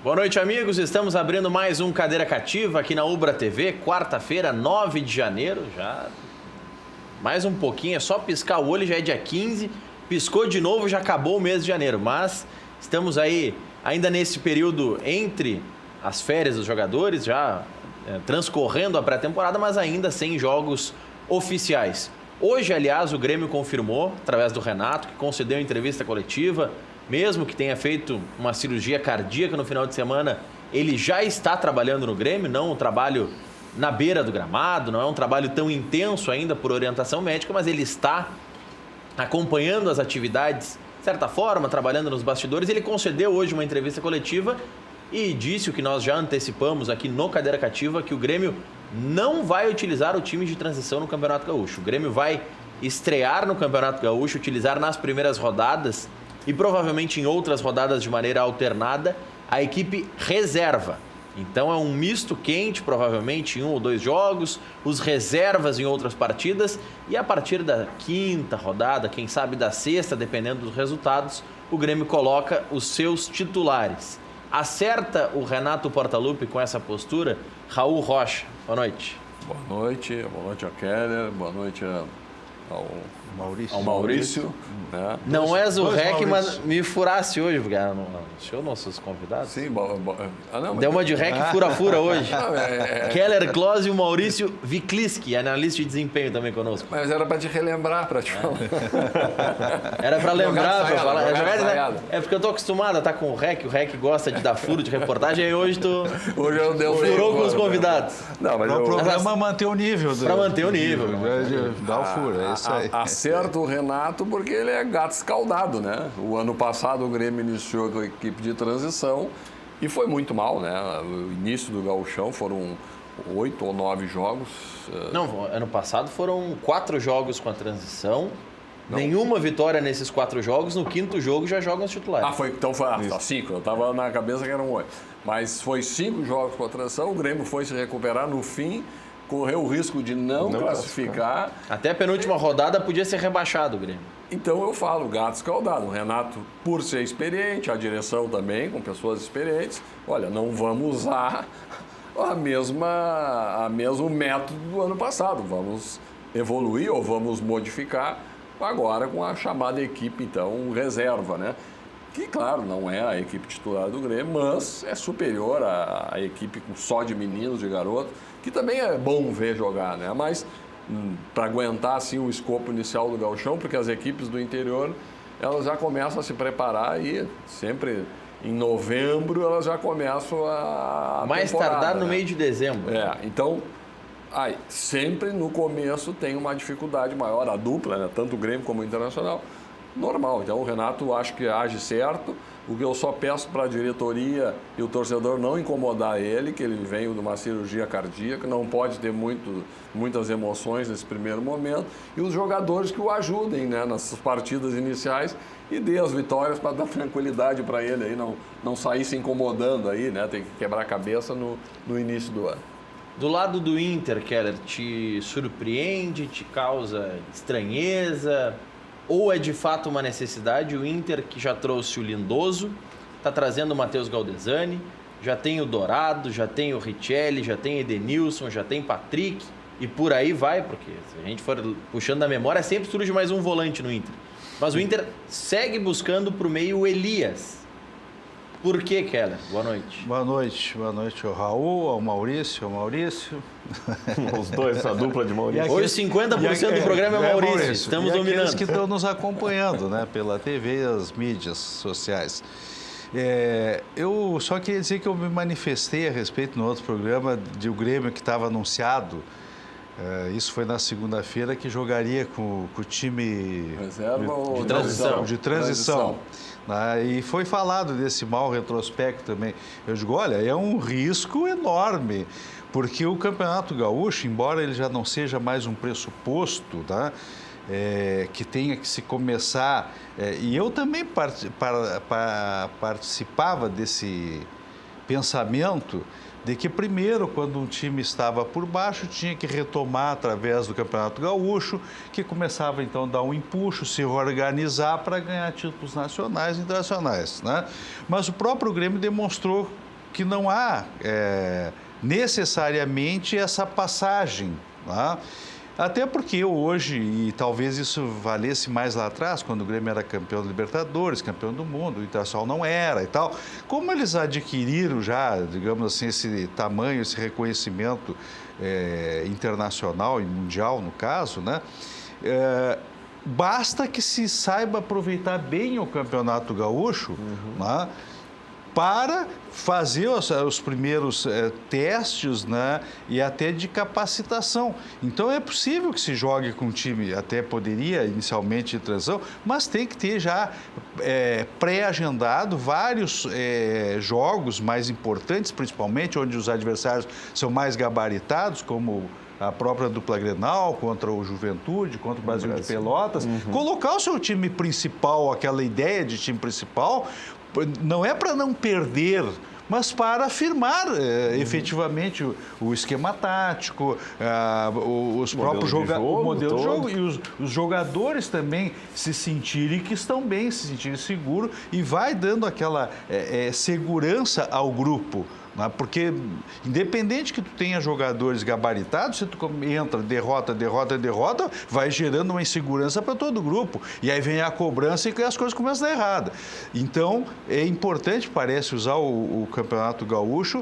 Boa noite, amigos. Estamos abrindo mais um Cadeira Cativa aqui na Ubra TV, quarta-feira, 9 de janeiro. Já mais um pouquinho, é só piscar o olho, já é dia 15. Piscou de novo, já acabou o mês de janeiro. Mas estamos aí ainda nesse período entre as férias dos jogadores, já transcorrendo a pré-temporada, mas ainda sem jogos oficiais. Hoje, aliás, o Grêmio confirmou, através do Renato, que concedeu entrevista coletiva, mesmo que tenha feito uma cirurgia cardíaca no final de semana, ele já está trabalhando no Grêmio, não um trabalho na beira do gramado, não é um trabalho tão intenso ainda por orientação médica, mas ele está acompanhando as atividades, de certa forma, trabalhando nos bastidores. Ele concedeu hoje uma entrevista coletiva e disse o que nós já antecipamos aqui no Cadeira Cativa, que o Grêmio não vai utilizar o time de transição no Campeonato Gaúcho. O Grêmio vai estrear no Campeonato Gaúcho, utilizar nas primeiras rodadas e provavelmente em outras rodadas de maneira alternada a equipe reserva. Então é um misto quente, provavelmente em 1 ou 2 jogos, os reservas em outras partidas, e a partir da quinta rodada, quem sabe da sexta, dependendo dos resultados, o Grêmio coloca os seus titulares. Acerta o Renato Portaluppi com essa postura? Raul Rocha, boa noite. Boa noite ao Keller, boa noite ao Maurício. Né? Não és o REC, mas me furasse hoje, porque show nossos convidados. Sim, deu uma de REC fura-fura hoje. Keller Klose e o Maurício Vikliski, analista de desempenho também conosco. Mas era para te relembrar, para te falar. Era para lembrar, para falar. É porque eu tô acostumado a estar com o REC gosta de dar furo de reportagem, e hoje eu dei furou com os convidados. Não, mas o programa é manter o nível. Para manter o nível. Dá o furo, é isso aí. Acerta o Renato porque ele é gato escaldado, né? O ano passado o Grêmio iniciou com a equipe de transição e foi muito mal, né? O início do Gauchão foram 8 ou 9 jogos. Não, ano passado foram 4 jogos com a transição. Não. Nenhuma vitória nesses 4 jogos. No 5º jogo já jogam os titulares. Então foi 5. Eu estava na cabeça que eram 8. Mas foi 5 jogos com a transição. O Grêmio foi se recuperar no fim. Correu o risco de não classificar. Até a penúltima rodada podia ser rebaixado o Grêmio. Então eu falo, gato escaldado. O Renato, por ser experiente, a direção também, com pessoas experientes, olha, não vamos usar o mesmo método do ano passado. Vamos evoluir ou vamos modificar agora com a chamada equipe, então, reserva, né? Que, claro, não é a equipe titular do Grêmio, mas é superior à equipe só de meninos, de garotos, que também é bom ver jogar, né? Mas para aguentar assim o escopo inicial do Gauchão, porque as equipes do interior, elas já começam a se preparar e sempre em novembro elas já começam a mais tardar no meio de dezembro. Então sempre no começo tem uma dificuldade maior, a dupla, né? Tanto o Grêmio como o Internacional. Normal. Então o Renato acho que age certo. O que eu só peço para a diretoria e o torcedor não incomodar ele, que ele veio de uma cirurgia cardíaca, não pode ter muitas emoções nesse primeiro momento, e os jogadores que o ajudem, né, nas partidas iniciais e dê as vitórias para dar tranquilidade para ele aí, não sair se incomodando aí, né, tem que quebrar a cabeça no início do ano. Do lado do Inter, Keller, te surpreende, te causa estranheza? Ou é de fato uma necessidade? O Inter, que já trouxe o Lindoso, está trazendo o Matheus Galdesani, já tem o Dourado, já tem o Richelli, já tem Edenilson, já tem Patrick, e por aí vai, porque se a gente for puxando da memória, sempre surge mais um volante no Inter. Mas o Inter segue buscando para o meio o Elias. Por que, Keller? Boa noite. Boa noite ao Raul, ao Maurício. Os dois, a dupla de Maurício. Hoje 50% do programa é Maurício. Estamos dominando. Aqueles que estão nos acompanhando, né, pela TV e as mídias sociais. Eu só queria dizer que eu me manifestei a respeito no outro programa de o Grêmio que estava anunciado. Isso foi na segunda-feira, que jogaria com o time reserva de transição. E foi falado desse mau retrospecto também. Eu digo, olha, é um risco enorme, porque o Campeonato Gaúcho, embora ele já não seja mais um pressuposto, tá? Que tenha que se começar... e eu também participava desse pensamento de que primeiro, quando um time estava por baixo, tinha que retomar através do Campeonato Gaúcho, que começava então a dar um empuxo, se reorganizar para ganhar títulos nacionais e internacionais, né? Mas o próprio Grêmio demonstrou que não há necessariamente essa passagem, tá? Até porque hoje, e talvez isso valesse mais lá atrás, quando o Grêmio era campeão da Libertadores, campeão do mundo, o Internacional não era e tal. Como eles adquiriram já, digamos assim, esse tamanho, esse reconhecimento internacional e mundial, no caso, né? Basta que se saiba aproveitar bem o Campeonato Gaúcho, né? Para fazer os primeiros testes, né, e até de capacitação. Então, é possível que se jogue com um time, até poderia inicialmente de transição, mas tem que ter já pré-agendado vários jogos mais importantes, principalmente onde os adversários são mais gabaritados, como a própria dupla Grenal contra o Juventude, contra o Brasil de Pelotas. Colocar o seu time principal, aquela ideia de time principal, não é para não perder, mas para afirmar efetivamente o esquema tático, os próprios o modelo de jogo e os jogadores também se sentirem que estão bem, se sentirem seguros e vai dando aquela segurança ao grupo. Porque, independente que tu tenha jogadores gabaritados, se tu entra, derrota, vai gerando uma insegurança para todo o grupo. E aí vem a cobrança e as coisas começam a dar errado. Então, é importante, parece, usar o Campeonato Gaúcho,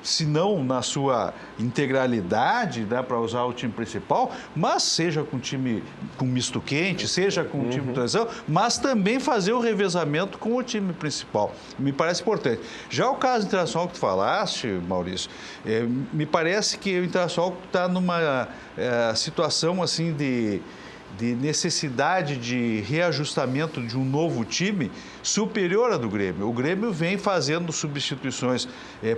se não na sua integralidade, né, para usar o time principal, mas seja com time com misto quente, seja com o time de transição, mas também fazer o revezamento com o time principal. Me parece importante. Já o caso internacional que tu falaste, Maurício, me parece que o Internacional está numa situação assim de necessidade de reajustamento de um novo time superior à do Grêmio. O Grêmio vem fazendo substituições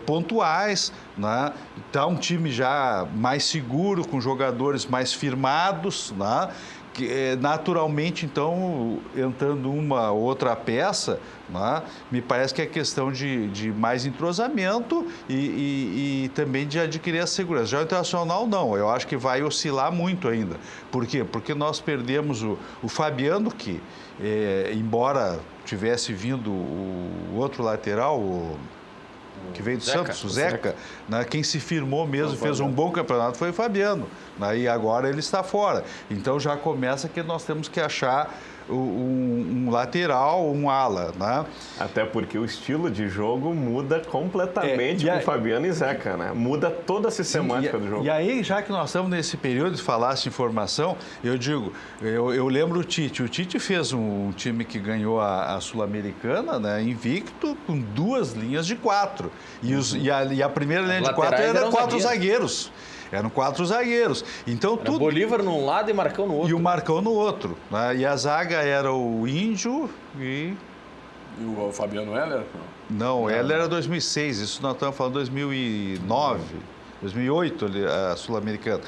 pontuais, né? Está um time já mais seguro, com jogadores mais firmados, né? Que, naturalmente, então, entrando uma outra peça, né? Me parece que é questão de mais entrosamento e também de adquirir a segurança. Já o Internacional, não. Eu acho que vai oscilar muito ainda. Por quê? Porque nós perdemos o Fabiano, que, embora tivesse vindo o outro lateral, que veio do Santos, o Zeca, né? Quem se firmou mesmo, fez um bom campeonato foi o Fabiano, né? E agora ele está fora. Então já começa que nós temos que achar um lateral, um ala, né? Até porque o estilo de jogo muda completamente com Fabiano e Zeca, né? Muda toda a sistemática do jogo. E aí, já que nós estamos nesse período de falasse de formação, eu digo, eu lembro o Tite fez um time que ganhou a Sul-Americana, né, invicto, com 2 linhas de 4. E a primeira linha de 4 era 4 zagueiros. Eram 4 zagueiros. Então, era Bolívar num lado e Marcão no outro. E o Marcão no outro, né? E a zaga era o Índio e o Fabiano Heller? Não, Heller era 2006. Isso nós estamos falando 2009, 2008, a Sul-Americana.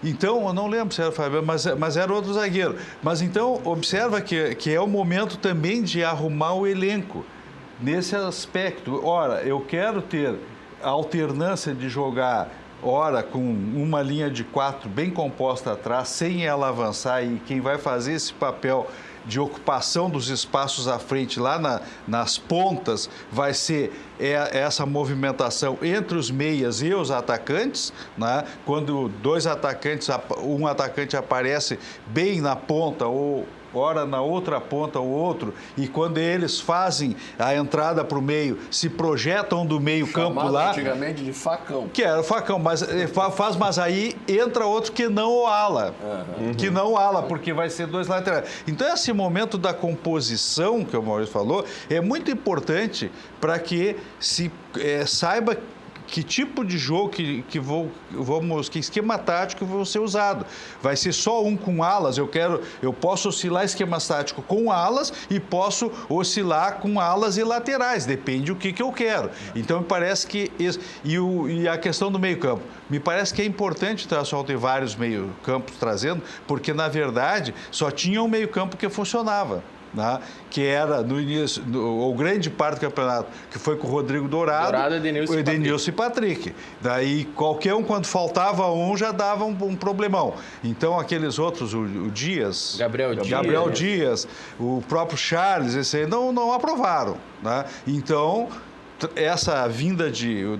Então, eu não lembro se era o Fabiano, mas era outro zagueiro. Mas então, observa que é o momento também de arrumar o elenco nesse aspecto. Ora, eu quero ter a alternância de jogar ora com uma linha de 4 bem composta atrás, sem ela avançar, e quem vai fazer esse papel de ocupação dos espaços à frente, lá nas pontas, vai ser essa movimentação entre os meias e os atacantes, né? Quando um atacante aparece bem na ponta ou ora na outra ponta o outro, e quando eles fazem a entrada para o meio, se projetam do meio-campo lá. Antigamente de facão. Que era o facão, mas aí entra outro que não o ala. Que não o ala, porque vai ser 2 laterais. Então, esse momento da composição, que o Maurício falou, é muito importante para que se saiba que tipo de jogo que esquema tático vão ser usado. Vai ser só um com alas? Eu posso oscilar esquema tático com alas e posso oscilar com alas e laterais, depende do que eu quero. Então, me parece que isso, e a questão do meio-campo, me parece que é importante o Internacional ter vários meio-campos trazendo, porque, na verdade, só tinha um meio-campo que funcionava. Né? Que era no início, ou grande parte do campeonato, que foi com o Rodrigo Dourado, Edenilson e Patrick. Daí qualquer um, quando faltava um, já dava um problemão. Então aqueles outros, o Dias, Gabriel Dias, o próprio Charles, esse aí não aprovaram. Né? Então essa vinda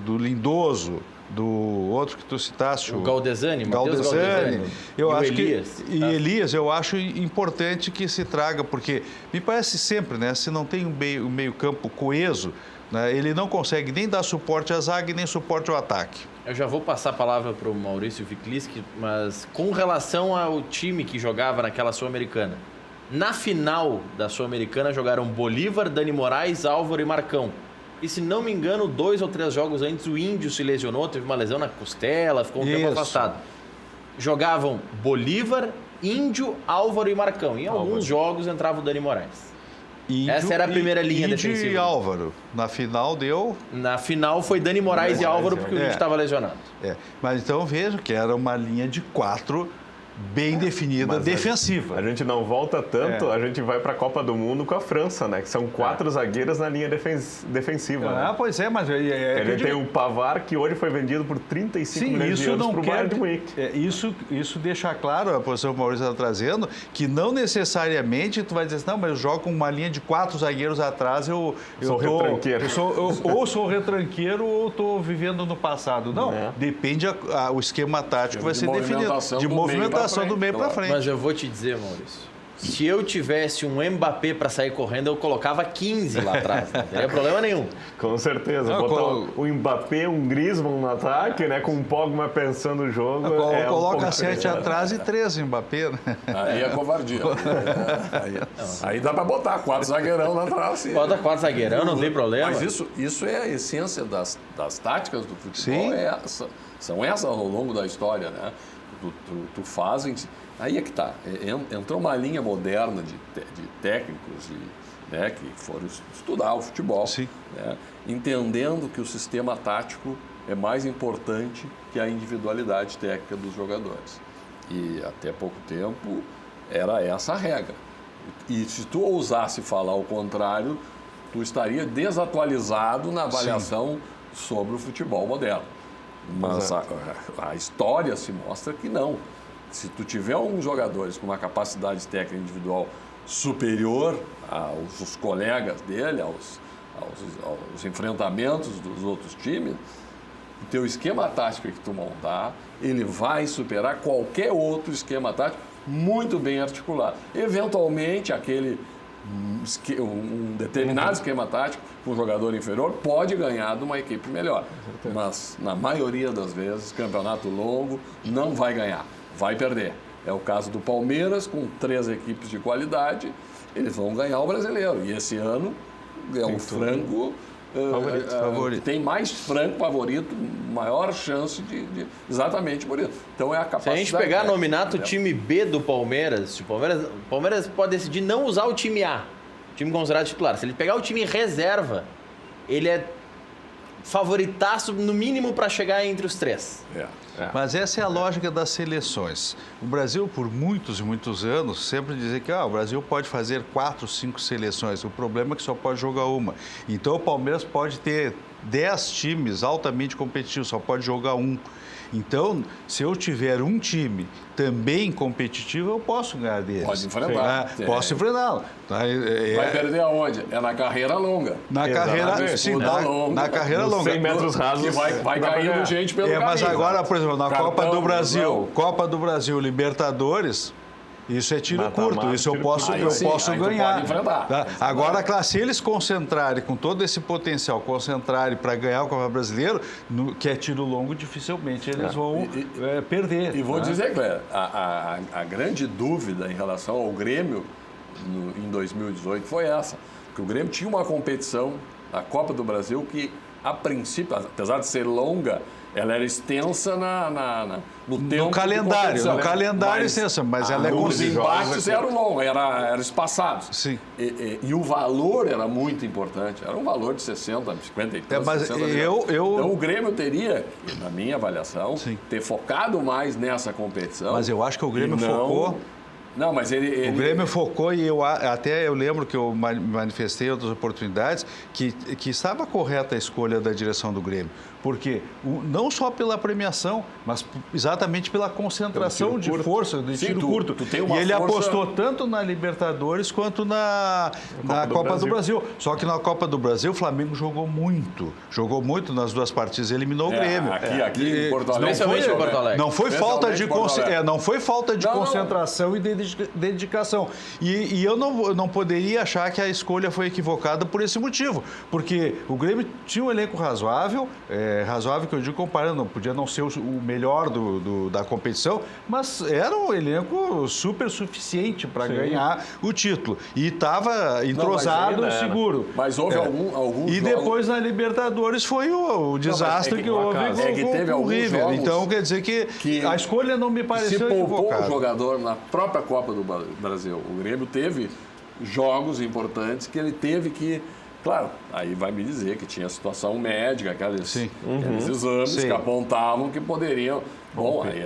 do Lindoso, do outro que tu citaste, O Galdesani, Matheus Galdesani. Eu E o acho Elias. que Elias, eu acho importante que se traga, porque me parece sempre, né, se não tem um meio-campo coeso, né, ele não consegue nem dar suporte à zaga e nem suporte ao ataque. Eu já vou passar a palavra para o Maurício Vikliski, mas com relação ao time que jogava naquela Sul-Americana, na final da Sul-Americana jogaram Bolívar, Dani Moraes, Álvaro e Marcão. E se não me engano, 2 ou 3 jogos antes o Índio se lesionou, teve uma lesão na costela, ficou um tempo afastado. Jogavam Bolívar, Índio, Álvaro e Marcão. Em alguns jogos entrava o Dani Moraes. Essa era a primeira linha defensiva. Índio e Álvaro. Na final deu... Na final foi Dani Moraes e Álvaro, porque o Índio estava lesionado. Mas então vejo que era uma linha de 4 bem definida, defensiva. A gente não volta tanto, a gente vai para a Copa do Mundo com a França, né? Que são 4 zagueiros na linha defensiva. Né? Pois é, mas... a gente tem o Pavard, que hoje foi vendido por 35 milhões de euros para o Bayern de Munique. Isso deixa claro, a posição que o Maurício está trazendo, que não necessariamente tu vai dizer assim, não, mas eu jogo com uma linha de 4 zagueiros atrás, eu sou retranqueiro. Ou sou retranqueiro ou estou vivendo no passado. Não, depende o esquema tático vai ser definido. De movimentação do meio para frente. Mas eu vou te dizer, Maurício, se eu tivesse um Mbappé para sair correndo, eu colocava 15 lá atrás. Não teria problema nenhum. Com certeza. Botar o Mbappé, um Griezmann no ataque, né? Com um Pogba pensando o jogo. Coloca 7 atrás e 3 Mbappé, né? Aí é covardia. Aí dá para botar 4 zagueirão lá atrás. Bota 4 zagueirão, não tem problema. Mas isso é a essência das táticas do futebol. São essas ao longo da história, né? Tu fazes... Aí é que está. Entrou uma linha moderna de técnicos né, que foram estudar o futebol, né, entendendo que o sistema tático é mais importante que a individualidade técnica dos jogadores. E até pouco tempo era essa a regra. E se tu ousasse falar o contrário, tu estaria desatualizado na avaliação sobre o futebol moderno. Mas a história se mostra que não. Se tu tiver uns jogadores com uma capacidade técnica individual superior aos colegas dele, aos enfrentamentos dos outros times, o teu esquema tático que tu montar, ele vai superar qualquer outro esquema tático muito bem articulado. Eventualmente, um determinado esquema tático, um jogador inferior pode ganhar de uma equipe melhor. Mas, na maioria das vezes, campeonato longo não vai ganhar, vai perder. É o caso do Palmeiras, com 3 equipes de qualidade, eles vão ganhar o brasileiro. E esse ano é um franco favorito. Tem mais franco favorito, maior chance de exatamente por isso. Então é a capacidade. Se a gente pegar nominato o time B do Palmeiras, o Palmeiras pode decidir não usar o time A, o time considerado titular. Se ele pegar o time reserva, ele é favoritaço no mínimo para chegar entre os 3. Mas essa é a lógica das seleções. O Brasil, por muitos e muitos anos, sempre dizia que o Brasil pode fazer 4, 5 seleções. O problema é que só pode jogar uma. Então o Palmeiras pode ter 10 times altamente competitivos, só pode jogar um. Então, se eu tiver um time também competitivo, eu posso ganhar deles. Pode enfrentar. Posso enfrentá-lo. Vai perder aonde? É na carreira longa. Na carreira longa. 100 metros rasos. Que vai caindo gente pelo caminho. Mas agora, por exemplo, na Copa do Brasil, Libertadores... Isso é tiro curto, isso eu posso ganhar. Tá? Agora, claro, se eles concentrarem com todo esse potencial, concentrarem para ganhar o Copa Brasileiro, que é tiro longo, dificilmente eles vão perder. E vou dizer, Cléber, a grande dúvida em relação ao Grêmio em 2018 foi essa. Que o Grêmio tinha uma competição, a Copa do Brasil, que a princípio, apesar de ser longa, ela era extensa no tempo. No calendário extensa, mas ela é os embates eram longos, eram espaçados. Sim. E o valor era muito importante. Era um valor de 60, 50 mas 60 Então o Grêmio teria, na minha avaliação, ter focado mais nessa competição. Mas eu acho que o Grêmio focou Não, mas ele... O Grêmio focou e eu lembro que eu manifestei em outras oportunidades que estava correta a escolha da direção do Grêmio. Porque não só pela premiação, mas exatamente pela concentração de força, do tiro curto. E ele apostou tanto na Libertadores quanto na Copa do Brasil. Só que na Copa do Brasil o Flamengo jogou muito. Jogou muito nas duas partidas, eliminou o Grêmio. Aqui em Porto Alegre. Especialmente em Porto Alegre. Não foi falta de concentração e dedicação. E eu não poderia achar que a escolha foi equivocada por esse motivo. Porque o Grêmio tinha um elenco razoável, razoável que eu digo comparando, podia não ser o melhor da competição, mas era um elenco super suficiente para ganhar o título. E estava entrosado e seguro. Mas houve alguns E depois na Libertadores foi o desastre que houve com o River. Então quer dizer que a escolha não me pareceu equivocada. Se poupou o jogador na própria Copa do Brasil. O Grêmio teve jogos importantes que ele teve que... Claro, aí vai me dizer que tinha situação médica, aqueles exames que apontavam que poderiam... Bom, aí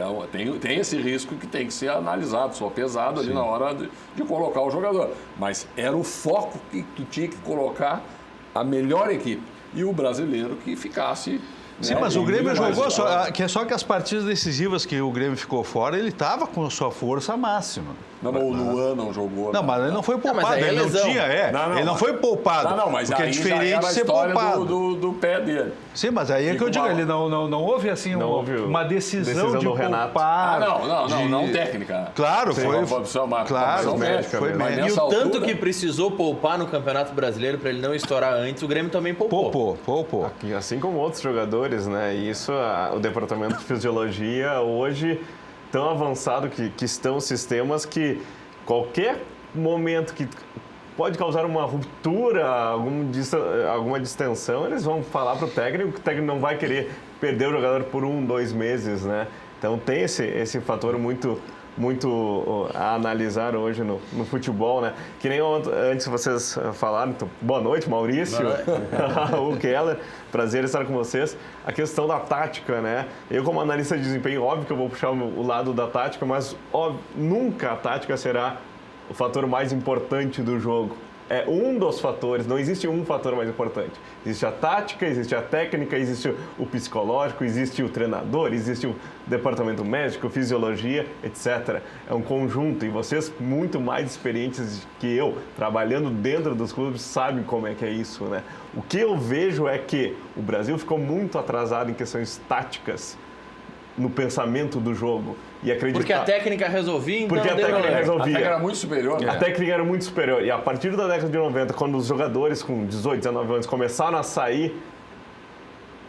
tem esse risco que tem que ser analisado, só pesado ali na hora de colocar o jogador. Mas era o foco que tu tinha que colocar a melhor equipe. E o brasileiro que ficasse... Sim, mas o Grêmio jogou só que as partidas decisivas que o Grêmio ficou fora, ele estava com a sua força máxima. Não, o Luan não jogou. Não, mas ele não foi poupado, ele não tinha, ele não foi poupado. Não, mas porque aí é diferente de ser poupado. Do pé dele. Sim, mas aí é que eu digo, ele não houve assim uma decisão de poupar. Não técnica. Claro, foi médica. Foi e o tanto que precisou poupar no Campeonato Brasileiro para ele não estourar antes, o Grêmio também poupou. Poupou. Assim como outros jogadores, né? E isso, o departamento de fisiologia hoje tão avançado que estão os sistemas que qualquer momento que pode causar uma ruptura, alguma distensão, eles vão falar para o técnico que o técnico não vai querer perder o jogador por 2 meses, né? Então tem esse fator muito a analisar hoje no futebol, né? Que nem antes vocês falaram, então, boa noite, Maurício, o Keller, prazer estar com vocês. A questão da tática, né? Eu como analista de desempenho, óbvio que eu vou puxar o lado da tática, mas nunca a tática será o fator mais importante do jogo. É um dos fatores, não existe um fator mais importante. Existe a tática, existe a técnica, existe o psicológico, existe o treinador, existe o departamento médico, fisiologia, etc. É um conjunto e vocês, muito mais experientes que eu, trabalhando dentro dos clubes, sabem como é que é isso, né? O que eu vejo é que o Brasil ficou muito atrasado em questões táticas no pensamento do jogo. E acreditar... Porque a técnica resolvia, então... Porque a técnica resolvia. A técnica era muito superior, né? A técnica era muito superior. E a partir da década de 90, quando os jogadores com 18, 19 anos começaram a sair,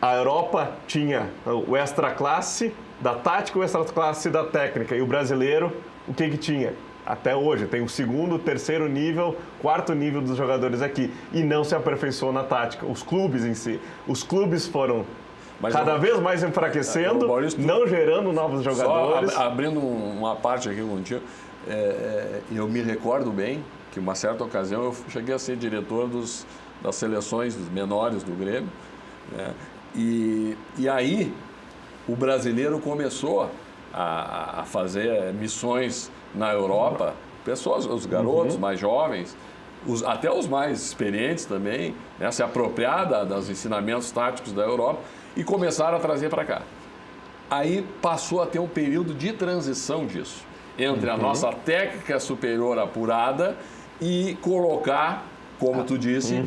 a Europa tinha o extra-classe da tática, o extra-classe da técnica. E o brasileiro, o que tinha? Até hoje, tem o 2º, 3º nível, 4º nível dos jogadores aqui. E não se aperfeiçoou na tática. Os clubes em si. Os clubes foram... cada vez mais enfraquecendo, não gerando novos jogadores. Só abrindo uma parte aqui contigo, eu me recordo bem que, uma certa ocasião, eu cheguei a ser diretor das seleções menores do Grêmio, né? E aí o brasileiro começou a fazer missões na Europa, os garotos mais jovens, até os mais experientes também, né? Se apropriar dos ensinamentos táticos da Europa, e começaram a trazer para cá. Aí passou a ter um período de transição disso, entre a nossa técnica superior apurada e colocar, como tu disse,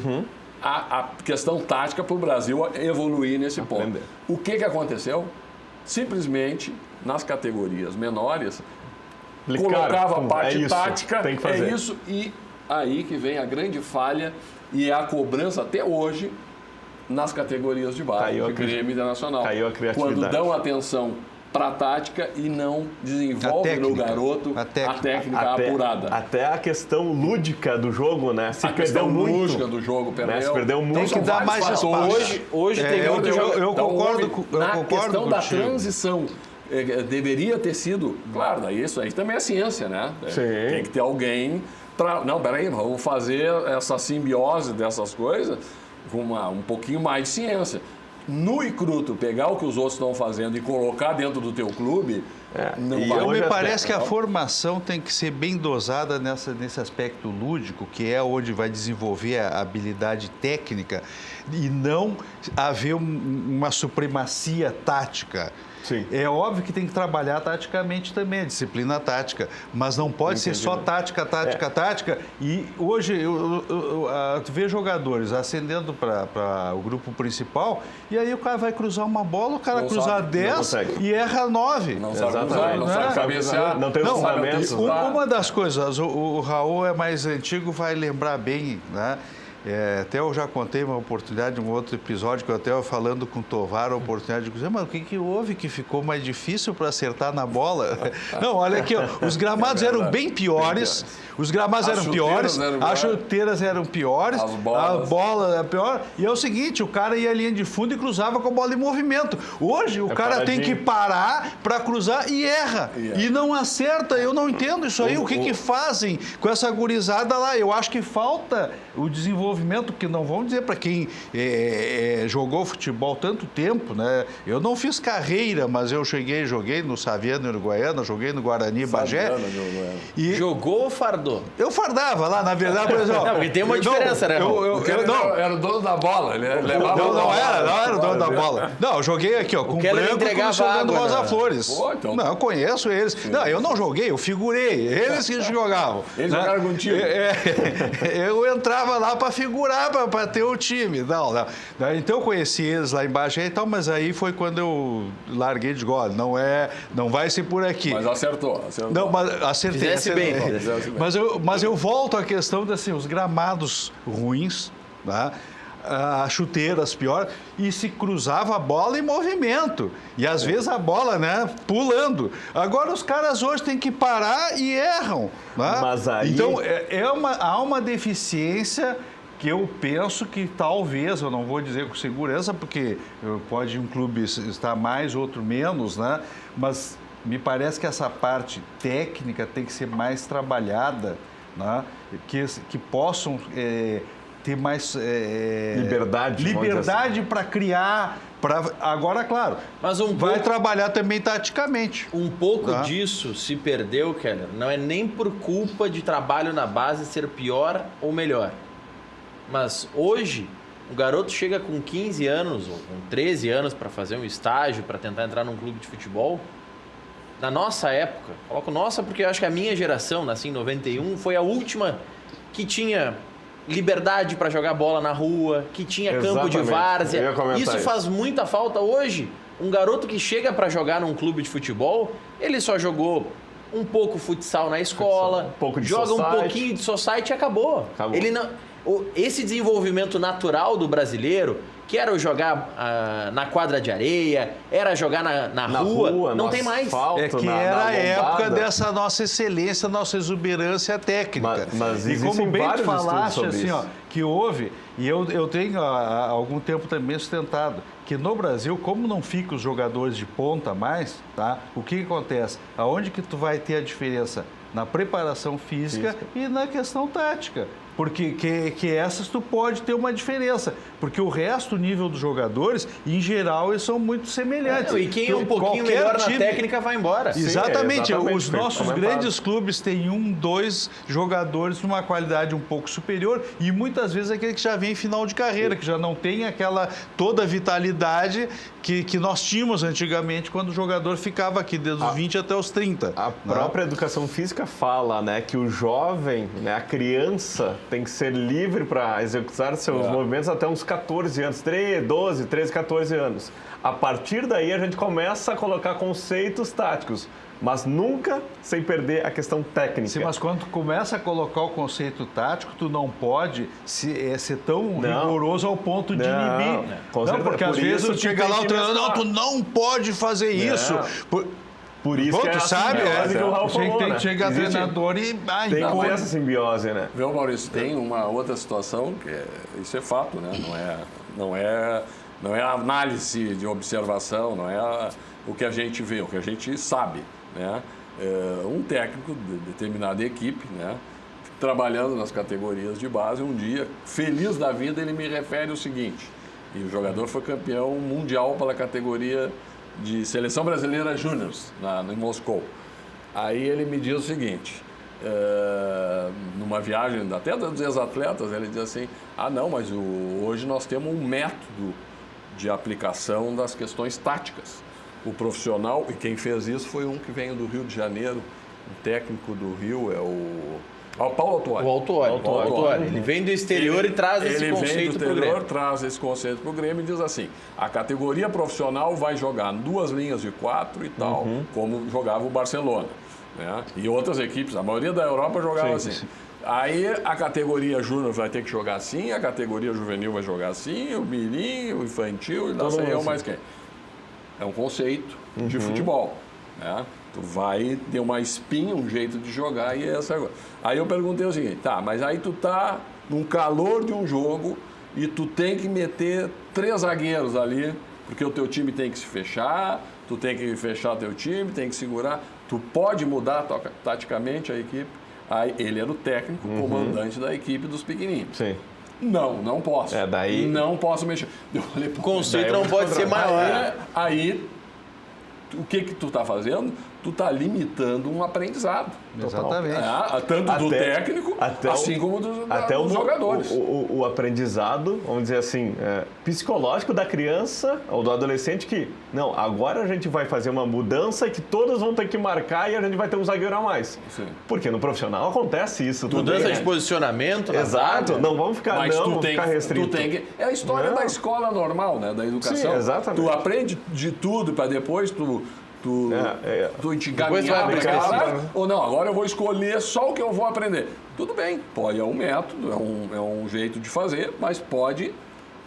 a questão tática para o Brasil evoluir nesse ponto. O que aconteceu? Simplesmente, nas categorias menores, colocava a parte tática, é isso, e aí que vem a grande falha e a cobrança até hoje nas categorias de base, de Grêmio Internacional. Caiu a criatividade. Quando dão atenção para a tática e não desenvolvem no garoto a técnica apurada. Até a questão lúdica do jogo, né? Se perdeu muito. A lúdica do jogo perdeu. Né? Se perdeu muito. Tem que dar mais espaço. Hoje tem muito jogo. Eu concordo na questão contigo. Da transição, deveria ter sido... Claro, isso aí também é ciência, né? Sim. Tem que ter alguém para... Não, peraí, vamos fazer essa simbiose dessas coisas com um pouquinho mais de ciência. nu e cru, tu pegar o que os outros estão fazendo e colocar dentro do teu clube, não e vai. Me hoje parece que a não. formação tem que ser bem dosada nesse aspecto lúdico, que é onde vai desenvolver a habilidade técnica e não haver uma supremacia tática. Sim. É óbvio que tem que trabalhar taticamente também, a disciplina tática, mas não pode ser só tática. E hoje tu vê jogadores ascendendo para o grupo principal e aí o cara vai cruzar uma bola, o cara Não cruzar sabe, 10 e erra 9. Não sabe Exatamente. cruzar, não sabe cabecear. Não tem os fundamentos. Uma das coisas, o Raul é mais antigo, vai lembrar bem, né? Até eu já contei uma oportunidade, um outro episódio, que eu até falando com o Tovar, a oportunidade de dizer, mas o que houve que ficou mais difícil para acertar na bola? Não, olha aqui, ó, os gramados eram bem piores, os gramados eram piores, as chuteiras eram piores, As bolas. a bola era pior, e é o seguinte, o cara ia à linha de fundo e cruzava com a bola em movimento. Hoje, o cara tem que parar para cruzar e erra, e não acerta, eu não entendo isso aí, o que fazem com essa gurizada lá? Eu acho que falta o desenvolvimento, que não vamos dizer para quem jogou futebol tanto tempo, né? Eu não fiz carreira, mas eu joguei no Saviano, Uruguaiana, joguei no Guarani, Bagé. E Jogou ou fardou? eu fardava lá, na verdade, por exemplo. Não, porque tem uma diferença, né, Raul? Não, Era o dono da bola, ele levava não a era o dono da bola. Não, eu joguei aqui, ó, com o Keller branco entregava jogando água, Rosa né? Flores. Pô, então- Não, eu conheço eles. Não, eu não joguei, eu figurei. Eles que jogavam. Eles né? jogaram contigo. Eu entrava lá para figurar, para ter o time. Não. Então eu conheci eles lá embaixo e tal, mas aí foi quando eu larguei de gol. Não vai ser por aqui. Mas acertou. Não, mas acertei. Fizesse bem, acertei. fizesse Mas eu volto à questão assim, os gramados ruins, né? As chuteiras pior, e se cruzava a bola em movimento. E às vezes a bola, né, pulando. Agora os caras hoje têm que parar e erram. Né? Mas aí- Então há uma deficiência que eu penso que talvez, eu não vou dizer com segurança, porque pode um clube estar mais, outro menos, né? Mas me parece que essa parte técnica tem que ser mais trabalhada, né? Que possam ter mais liberdade para criar. Agora, claro, Mas um vai pouco- trabalhar também taticamente. Um pouco Tá. disso se perdeu, Keller. Não é nem por culpa de trabalho na base ser pior ou melhor. Mas hoje, o garoto chega com 15 anos ou com 13 anos para fazer um estágio, para tentar entrar num clube de futebol. Na nossa época, coloco nossa porque eu acho que a minha geração, nasci em 91, foi a última que tinha liberdade para jogar bola na rua, que tinha campo de Exatamente. Eu várzea. ia comentar Isso isso. faz muita falta hoje. Um garoto que chega para jogar num clube de futebol, ele só jogou um pouco futsal na escola, Um pouco de joga society. um pouquinho de society e acabou. Acabou. Ele não, esse desenvolvimento natural do brasileiro, que era jogar na quadra de areia, era jogar na rua, não no tem mais. asfalto, É que na era a época lombada. dessa nossa excelência, nossa exuberância técnica. Mas e existem como bem tu vários estudos falaste, sobre assim, isso. ó, que houve, e eu tenho há algum tempo também sustentado, que no Brasil, como não fica os jogadores de ponta mais, tá? O que acontece? Aonde que tu vai ter a diferença? Na preparação física e na questão tática. Porque que essas tu pode ter uma diferença. Porque o resto, o nível dos jogadores, em geral, eles são muito semelhantes. E quem é um pouquinho Qualquer melhor time- na técnica vai embora. Exatamente. exatamente, Os foi nossos comentado. grandes clubes têm 1, 2 jogadores de uma qualidade um pouco superior e muitas vezes aquele que já vem em final de carreira, que já não tem aquela toda a vitalidade que nós tínhamos antigamente quando o jogador ficava aqui desde os 20 até os 30. A própria educação física fala, né, que o jovem, né, a criança, tem que ser livre para executar seus movimentos até uns 14 anos, 12, 13, 14 anos. A partir daí a gente começa a colocar conceitos táticos, mas nunca sem perder a questão técnica. Sim, mas quando tu começa a colocar o conceito tático, tu não pode ser tão rigoroso ao ponto de inibir. Com Não, certeza. porque Por às vezes isso tu que chega tem lá, que o treinador, não, mesclar. tu não pode fazer isso. Por isso Pô, que é tu a sabe, simbiose que o Raul falou, tem né? que chegar Existe- treinador e... Tem que ter essa simbiose, né? Viu, Maurício, tem uma outra situação, isso é fato, né? Não é análise de observação, não é o que a gente vê, o que a gente sabe, né? Um técnico de determinada equipe, né? Trabalhando nas categorias de base, um dia, feliz da vida, ele me refere o seguinte: E o jogador foi campeão mundial pela categoria de Seleção Brasileira Júniors, em Moscou. Aí ele me diz o seguinte, numa viagem até dos ex-atletas, ele diz assim, não, mas hoje nós temos um método de aplicação das questões táticas. O profissional, e quem fez isso foi um que veio do Rio de Janeiro, um técnico do Rio, é o Paulo Autuori. O Autuori. Ele vem do exterior e traz esse conceito para o Grêmio. Ele vem do exterior, traz esse conceito para o Grêmio e diz assim, a categoria profissional vai jogar 2 linhas de 4 e tal, como jogava o Barcelona. Né? E outras equipes, a maioria da Europa jogava assim. Sim. Aí a categoria júnior vai ter que jogar assim, a categoria juvenil vai jogar assim, o mirim, o infantil, e não sei eu mais quem. É um conceito de futebol. Né? Tu vai ter uma espinha, um jeito de jogar e essa coisa. Aí eu perguntei o seguinte, mas aí tu tá num calor de um jogo e tu tem que meter 3 zagueiros ali, porque o teu time tem que se fechar, tu tem que fechar teu time, tem que segurar, tu pode mudar taticamente a equipe. Aí ele era o técnico, comandante da equipe dos pequenininhos. Sim. Não posso. Daí... Não posso mexer. Eu falei, o conceito não pode ser maior. Aí o que tu está fazendo? Tu está limitando um aprendizado. Exatamente. Tanto do técnico, assim como dos jogadores. O aprendizado, vamos dizer assim, psicológico da criança ou do adolescente que, não, agora a gente vai fazer uma mudança que todos vão ter que marcar e a gente vai ter um zagueiro a mais. Sim. Porque no profissional acontece isso. Mudança de posicionamento. Exato. Não vamos ficar, ficar restrito. É a história da escola normal, né? Da educação. Sim, exatamente. Tu aprende de tudo para depois tu te encaminhar para cara, ou não, agora eu vou escolher só o que eu vou aprender. Tudo bem, é um método, é um jeito de fazer, mas pode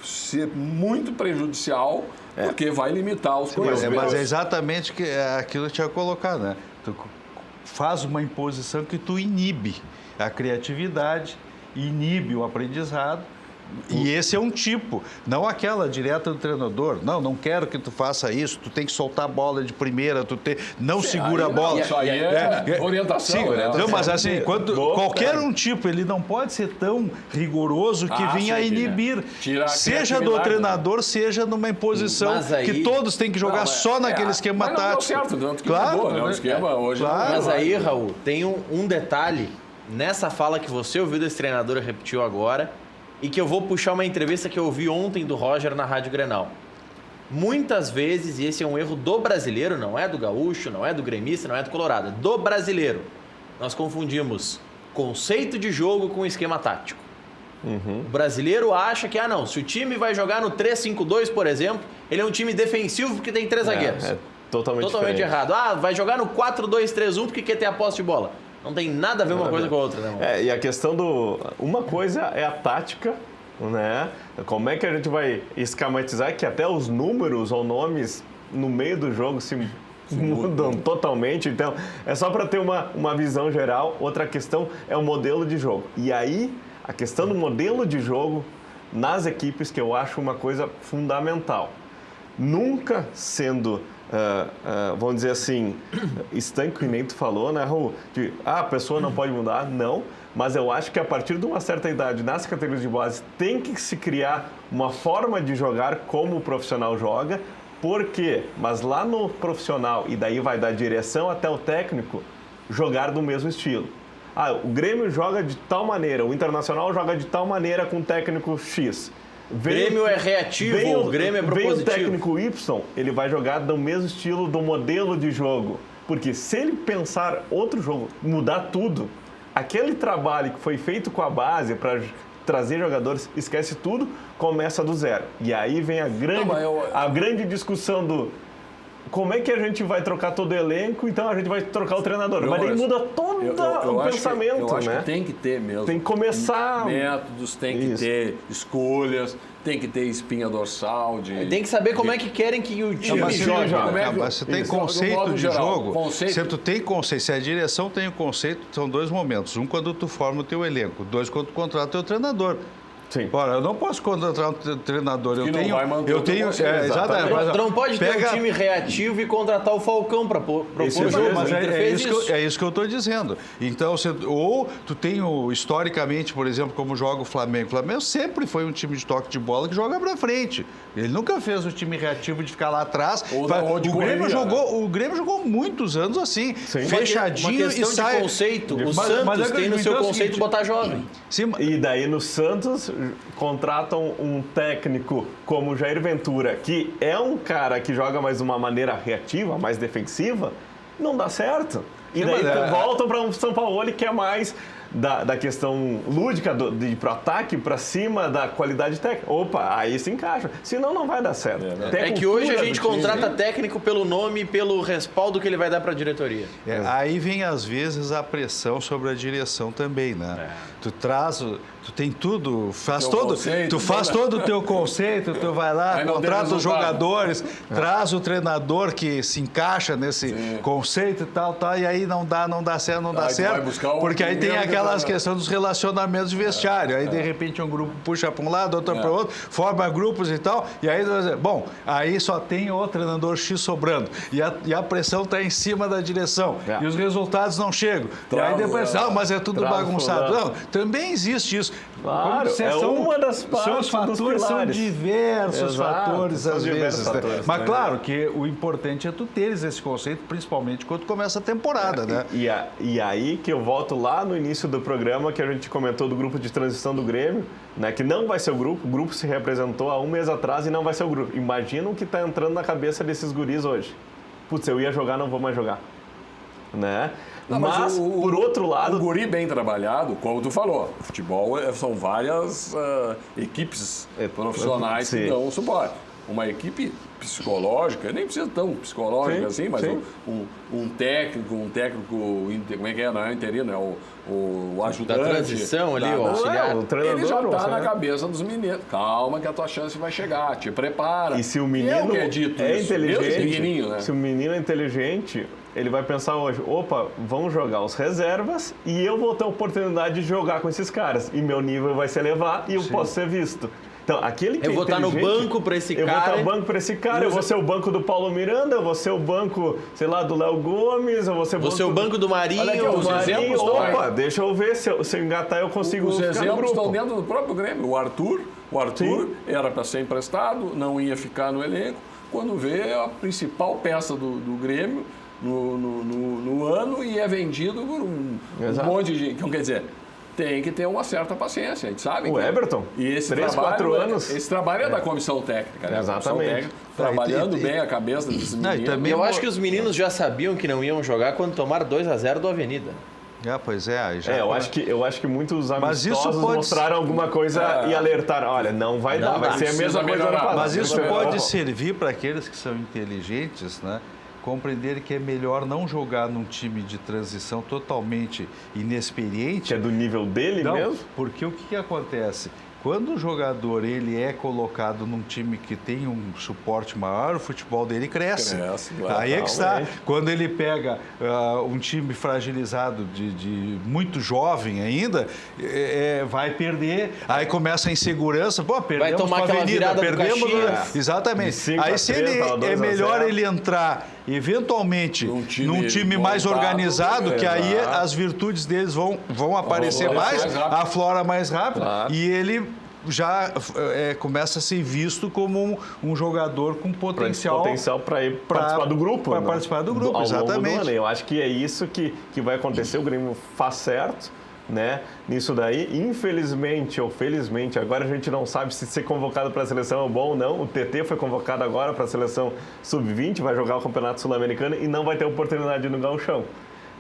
ser muito prejudicial, porque vai limitar os conhecimentos. Mas é exatamente aquilo que eu tinha colocado, né? Tu faz uma imposição que tu inibe a criatividade, inibe o aprendizado. E esse é um tipo, não aquela direta do treinador. Não quero que tu faça isso, tu tem que soltar a bola de primeira, não segura a bola. Isso aí é orientação. Sim, né? Não, mas assim, qualquer um tipo, ele não pode ser tão rigoroso que vinha a inibir. Seja do treinador, seja numa imposição que todos têm que jogar só naquele esquema tático. Não deu certo, claro, né? O esquema hoje mas aí, Raul, tem um detalhe nessa fala que você ouviu desse treinador e repetiu agora, e que eu vou puxar uma entrevista que eu ouvi ontem do Roger na Rádio Grenal. Muitas vezes, e esse é um erro do brasileiro, não é do gaúcho, não é do gremista, não é do colorado, é do brasileiro. Nós confundimos conceito de jogo com esquema tático. O brasileiro acha que, se o time vai jogar no 3-5-2, por exemplo, ele é um time defensivo porque tem 3 zagueiros. É totalmente errado. Vai jogar no 4-2-3-1 porque quer ter a posse de bola. Não tem nada a ver uma coisa com a outra, né, irmão? E a questão uma coisa é a tática, né? Como é que a gente vai esquematizar que até os números ou nomes no meio do jogo se mudam totalmente. Então, é só para ter uma visão geral. Outra questão é o modelo de jogo. E aí, a questão do modelo de jogo nas equipes, que eu acho uma coisa fundamental. Nunca sendo... vamos dizer assim, estanque, que nem tu falou, né, Raul? A pessoa não pode mudar, não. Mas eu acho que a partir de uma certa idade, nas categorias de base, tem que se criar uma forma de jogar como o profissional joga. Por quê? Mas lá no profissional, e daí vai da direção até o técnico, jogar do mesmo estilo. O Grêmio joga de tal maneira, o Internacional joga de tal maneira com o técnico X. O Grêmio é reativo, o Grêmio é propositivo. Vem o técnico Y, ele vai jogar do mesmo estilo do modelo de jogo. Porque se ele pensar outro jogo, mudar tudo, aquele trabalho que foi feito com a base para trazer jogadores, esquece tudo, começa do zero. E aí vem a grande discussão do... Como é que a gente vai trocar todo o elenco, então a gente vai trocar o treinador. Mas daí muda todo o pensamento, eu acho né? Que tem que ter mesmo. Tem que começar... Métodos, tem que ter escolhas, tem que ter espinha dorsal. Tem que saber como é que querem que o time jogue. Você tem conceito de jogo. Se tu tem conceito, se a direção tem o conceito, são 2 momentos. Um, quando tu forma o teu elenco. 2, quando tu contrata o teu treinador. Sim. Ora, eu não posso contratar um treinador. Que não vai manter o teu conceito. Exatamente. Tu não pode ter um time reativo e contratar o Falcão para propor Esse jogo. mas O Inter fez é isso que eu estou dizendo. Então, ou tu tem historicamente, por exemplo, como joga o Flamengo. O Flamengo sempre foi um time de toque de bola que joga para frente. Ele nunca fez o time reativo de ficar lá atrás. O Grêmio jogou muitos anos assim, fechadinho uma e sai. De conceito. O Santos tem no seu conceito botar jovem. Sim, E daí no Santos contratam um técnico como o Jair Ventura, que é um cara que joga mais de uma maneira reativa, mais defensiva, não dá certo. E daí voltam para um São Paulo que é mais da questão lúdica de ir pro ataque, para cima da qualidade técnica. Opa, aí se encaixa. Senão não vai dar certo. É que hoje a gente contrata técnico pelo nome e pelo respaldo que ele vai dar para a diretoria. Aí vem, às vezes, a pressão sobre a direção também, né? Tu tem tudo, tu faz todo o teu conceito, tu vai lá, contrata os jogadores, traz o treinador que se encaixa nesse conceito e tal, e aí não dá certo, porque aí tem aquelas questões dos relacionamentos de vestiário, aí de repente um grupo puxa para um lado, outro para o outro, forma grupos e tal, e aí, bom, aí só tem o treinador X sobrando, e a pressão está em cima da direção, e os resultados não chegam, e aí depois, mas é tudo bagunçado. Não, também existe isso. Claro, uma das partes. São os fatores, são diversos fatores, às vezes. Mas claro que o importante é tu teres esse conceito, principalmente quando começa a temporada, né? E aí que eu volto lá no início do programa que a gente comentou do grupo de transição do Grêmio, né? Que não vai ser o grupo se representou há um mês atrás e não vai ser o grupo. Imagina o que está entrando na cabeça desses guris hoje. Putz, eu ia jogar, não vou mais jogar. Né? Mas por outro lado... O guri bem trabalhado, como tu falou, futebol são várias equipes profissionais que dão suporte. Uma equipe psicológica, nem precisa tão psicológica assim, mas um técnico, como é que é? Não é interino, é o ajudante. Da transição ali, o auxiliar. O treinador, ele já está na cabeça dos meninos. Calma que a tua chance vai chegar, te prepara. E se o menino inteligente, né? Se o menino é inteligente, ele vai pensar hoje, opa, vão jogar os reservas e eu vou ter a oportunidade de jogar com esses caras. E meu nível vai se elevar e eu posso ser visto. Então, aquele que eu vou estar no banco para esse cara. Eu vou estar no banco para esse cara, eu vou ser o banco do Paulo Miranda, eu vou ser o banco, sei lá, do Léo Gomes, eu vou ser o banco do Marinho. Olha aqui, os exemplos opa, deixa eu ver, se eu engatar eu consigo os ficar no grupo. Os exemplos estão dentro do próprio Grêmio. O Arthur era para ser emprestado, não ia ficar no elenco. Quando vê a principal peça do Grêmio no ano e é vendido por um monte de gente. Então, quer dizer, tem que ter uma certa paciência, a gente sabe. O Everton, e esse 4 anos. Esse trabalho é da comissão técnica, né? Exatamente. Trabalhando bem a cabeça desses meninos. Eu acho que os meninos já sabiam que não iam jogar quando tomaram 2-0 do Avenida. Pois é. Eu acho que muitos amistosos mostraram alguma coisa e alertaram. Olha, não vai dar, vai ser a mesma coisa. Mas isso pode servir para aqueles que são inteligentes, né? Compreender que é melhor não jogar num time de transição totalmente inexperiente. Que é do nível dele mesmo? Porque o que acontece? Quando o jogador ele é colocado num time que tem um suporte maior, o futebol dele cresce. Aí é que está. Quando ele pega um time fragilizado de muito jovem ainda, vai perder. Aí começa a insegurança. Pô, perdemos vai tomar aquela virada perdemos. Exatamente. Aí se é melhor ele entrar eventualmente num time mais organizado, que aí as virtudes deles vão aparecer mais, aflora mais rápido, e ele já começa a ser visto como um jogador com potencial para ir participar do grupo. Para participar do grupo, exatamente. Eu acho que é isso que vai acontecer, o Grêmio faz certo, né? Nisso daí, infelizmente ou felizmente, agora a gente não sabe se ser convocado para a seleção é bom ou não. O TT foi convocado agora para a seleção sub-20, vai jogar o Campeonato Sul-Americano e não vai ter oportunidade no gauchão.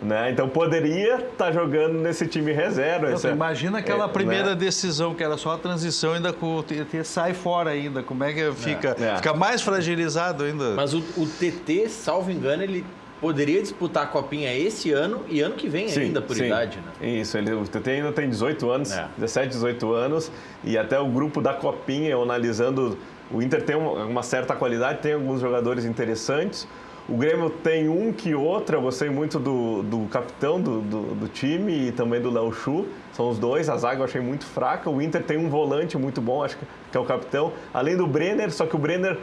Né? Então poderia estar jogando nesse time reserva. Imagina aquela primeira decisão, que era só a transição, ainda com o TT sai fora ainda. Como é que fica? Fica mais fragilizado ainda. Mas o TT, salvo engano, ele poderia disputar a Copinha esse ano e ano que vem ainda, por idade, né? Isso, o TT ainda tem 18 anos, 17, 18 anos, e até o grupo da Copinha, analisando, o Inter tem uma certa qualidade, tem alguns jogadores interessantes. O Grêmio tem um que outro, eu gostei muito do capitão do time e também do Léo Chu, são os dois, a zaga eu achei muito fraca. O Inter tem um volante muito bom, acho que é o capitão, além do Brenner, só que o Brenner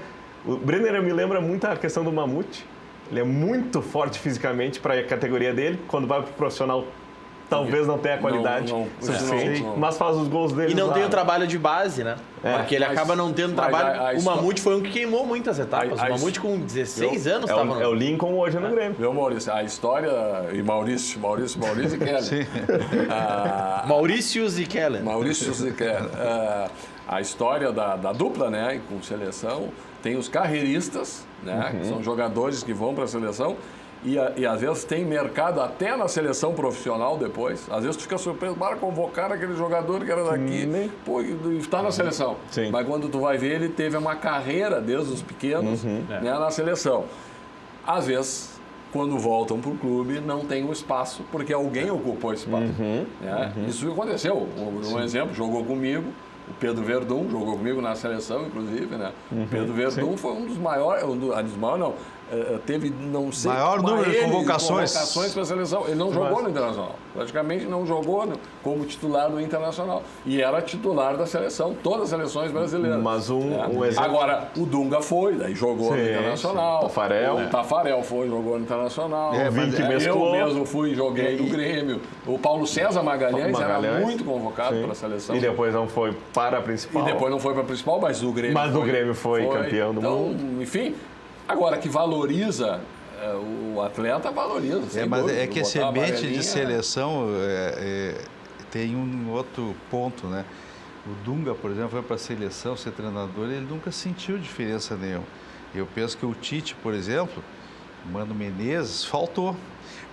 me lembra muito a questão do Mamute, ele é muito forte fisicamente para a categoria dele, quando vai para o profissional talvez não tenha a qualidade suficiente, mas faz os gols dele. E não tem o trabalho de base, né? Porque ele acaba não tendo trabalho. O Mamute foi um que queimou muitas etapas. O Mamute com 16 anos estava. É o Lincoln hoje no Grêmio. Meu Maurício, a história... E Maurício e Keller. Sim. Maurício Ziqueller. Maurício Ziqueller. A história da dupla, né? Com seleção, tem os carreiristas, né? Que são jogadores que vão para a seleção. E às vezes tem mercado até na seleção profissional depois. Às vezes tu fica surpreso, para convocar aquele jogador que era daqui, pô, e está na seleção. Sim. Mas quando tu vai ver, ele teve uma carreira desde os pequenos né, na seleção. Às vezes, quando voltam para o clube, não tem o espaço, porque alguém ocupou esse espaço. Né? Isso aconteceu. Um exemplo, jogou comigo. O Pedro Verdun jogou comigo na seleção, inclusive, né? O Pedro Verdun foi um dos maiores, teve, não sei... Maior número de convocações para a seleção. Ele não jogou no Internacional. Praticamente não jogou como titular no Internacional. E era titular da seleção, todas as seleções brasileiras. Mas um exemplo... Agora, o Dunga foi, daí jogou no Internacional. O Tafarel foi, jogou no Internacional. O Vink mesclou. Eu mesmo fui, joguei no Grêmio. O Paulo César Magalhães era muito convocado para a seleção. E depois não foi para a principal. E depois não foi para a principal, mas o Grêmio foi campeão do mundo. Enfim, agora que valoriza, o atleta valoriza. Mas é que a semente de seleção tem um outro ponto, né? O Dunga, por exemplo, foi para a seleção ser treinador, ele nunca sentiu diferença nenhuma. Eu penso que o Tite, por exemplo, Mano Menezes, faltou.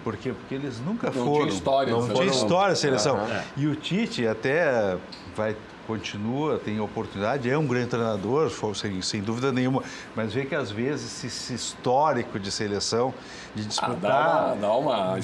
Por quê? Porque eles nunca foram. Não tinha história a seleção. E o Tite até continua, tem oportunidade, é um grande treinador, sem dúvida nenhuma, mas vê que às vezes esse histórico de seleção, de disputar... Dá uma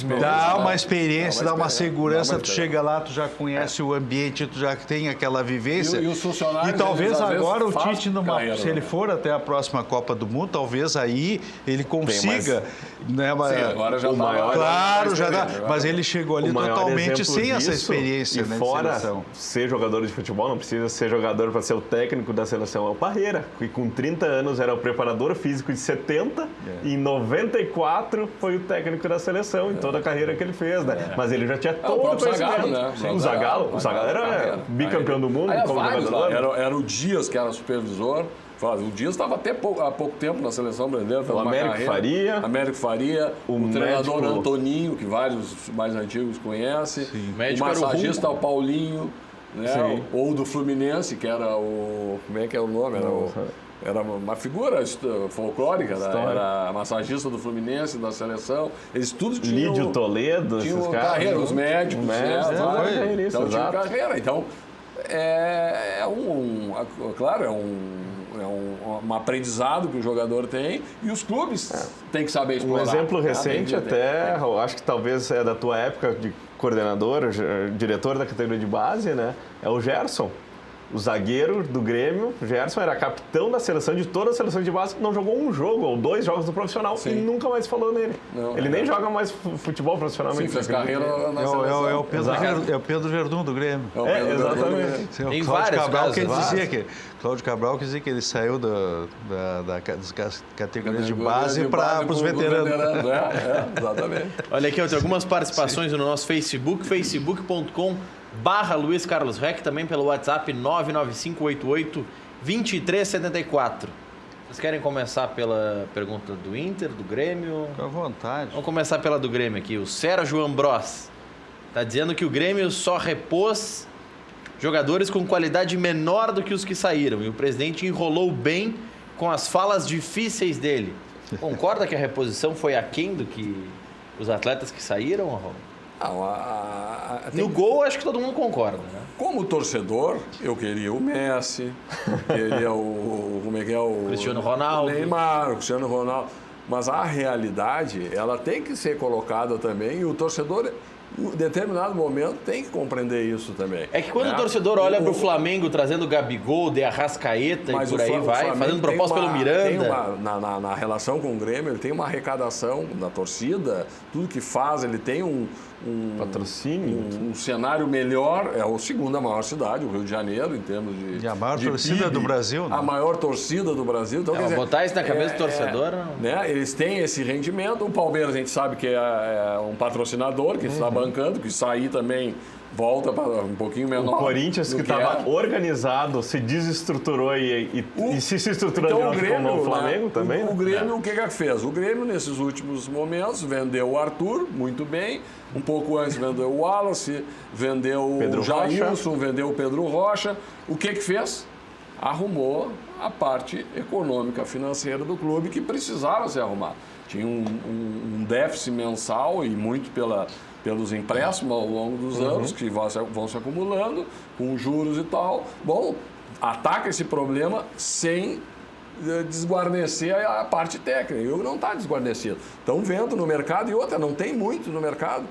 experiência. Dá uma segurança, tu chega lá, tu já conhece o ambiente, tu já tem aquela vivência. E os funcionários... E talvez agora o Tite, se ele for até a próxima Copa do Mundo, talvez aí ele consiga... Né, sim, agora já maior, claro, já dá, mas ele chegou ali totalmente sem essa experiência. E fora ser jogador de futebol, não precisa ser jogador para ser o técnico da seleção, é o Parreira, que com 30 anos era o preparador físico de 70 e em 94 foi o técnico da seleção em toda a carreira que ele fez, né? Mas ele já tinha todo o conhecimento. Né? O Zagallo era bicampeão do mundo como jogador. Era o Dias que era supervisor. O Dias estava até há pouco tempo na seleção brasileira. O Américo Faria, o treinador Antoninho, que vários mais antigos conhecem. O massagista o Paulinho, né? Ou do Fluminense, que era o... Como é que é o nome? Era uma figura folclórica, era massagista do Fluminense, da seleção. Eles todos tinham... Lídio Toledo, esses caras. Carreira, os médicos. Então tinham carreira. Então, claro, é um aprendizado que o jogador tem e os clubes têm que saber explorar. Um exemplo recente acho que talvez é da tua época de coordenador, diretor da categoria de base, né? É o Gerson. O zagueiro do Grêmio, Gerson, era capitão da seleção, de toda a seleção de base, não jogou um jogo ou 2 jogos no profissional e nunca mais falou nele. Ele nem joga mais futebol profissionalmente. Sim, fez carreira na seleção. É o Pedro Verdun do Grêmio. Exatamente. Tem vários casos. Cláudio Cabral quer dizer que ele saiu das categorias de base para os veteranos. Exatamente. Olha aqui, tem algumas participações no nosso Facebook, facebook.com/Luiz Carlos Reck, também pelo WhatsApp 99588-2374. Vocês querem começar pela pergunta do Inter, do Grêmio? Fica à vontade. Vamos começar pela do Grêmio aqui. O Sérgio Ambrós está dizendo que o Grêmio só repôs jogadores com qualidade menor do que os que saíram. E o presidente enrolou bem com as falas difíceis dele. Concorda que a reposição foi aquém do que os atletas que saíram, Arroba? No gol, acho que todo mundo concorda, né? Como torcedor, eu queria o Messi, queria o Cristiano Ronaldo. O Neymar, o Cristiano Ronaldo. Mas a realidade, ela tem que ser colocada também, e o torcedor, em determinado momento tem que compreender isso também. É que quando o torcedor olha para o Flamengo trazendo Gabigol, De Arrascaeta e por aí vai, fazendo proposta pelo Miranda. Na relação com o Grêmio, ele tem uma arrecadação da torcida, tudo que faz, ele tem um patrocínio, um cenário melhor, é a segunda maior cidade, o Rio de Janeiro, em termos de. E a maior de torcida PIB, do Brasil, né? A maior torcida do Brasil. Então, quer dizer, botar isso na cabeça do torcedor. Né? Eles têm esse rendimento. O Palmeiras, a gente sabe que é um patrocinador que está bancando, que sair também volta para um pouquinho menor. O Corinthians, que estava organizado, se desestruturou e se estruturou então, de novo como o Flamengo, né? Também. O Grêmio, o que fez? O Grêmio, nesses últimos momentos, vendeu o Arthur, muito bem. Um pouco antes vendeu o Wallace, vendeu o Jailson, vendeu o Pedro Rocha. O que fez? Arrumou a parte econômica, financeira do clube que precisava ser arrumada. Tinha um déficit mensal e muito pelos empréstimos ao longo dos anos, que vão se acumulando, com juros e tal. Bom, ataca esse problema sem desguarnecer a parte técnica. E não está desguarnecido. Estão vendo no mercado, e outra, não tem muito no mercado.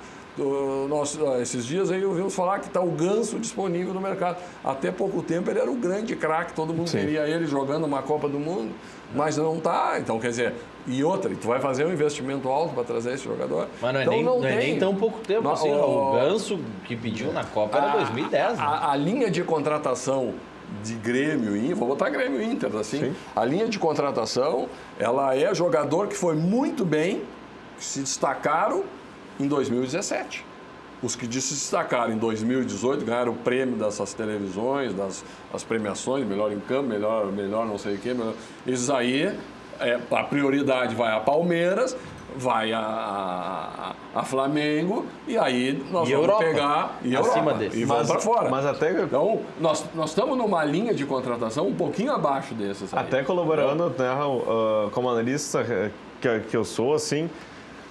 Esses dias aí ouvimos falar que está o Ganso disponível no mercado. Até pouco tempo ele era o grande craque, todo mundo queria ele jogando uma Copa do Mundo, mas não está. Então, quer dizer, e outra, tu vai fazer um investimento alto para trazer esse jogador? Mas não é, então, não é nem tão pouco tempo assim. O Ganso que pediu na Copa era 2010. Né? A linha de contratação de Grêmio e Inter, vou botar Grêmio e Inter, assim. Sim. A linha de contratação, ela é jogador que foi muito bem, que se destacaram em 2017. Os que se destacaram em 2018 ganharam o prêmio dessas televisões, das premiações, melhor em campo, melhor não sei o quê. Esses aí, a prioridade vai a Palmeiras, vai a Flamengo, e aí nós vamos pegar e acima desse. E vamos para fora. Mas até... Então, nós estamos numa linha de contratação um pouquinho abaixo desses aí. Até colaborando, né, como analista que eu sou, assim,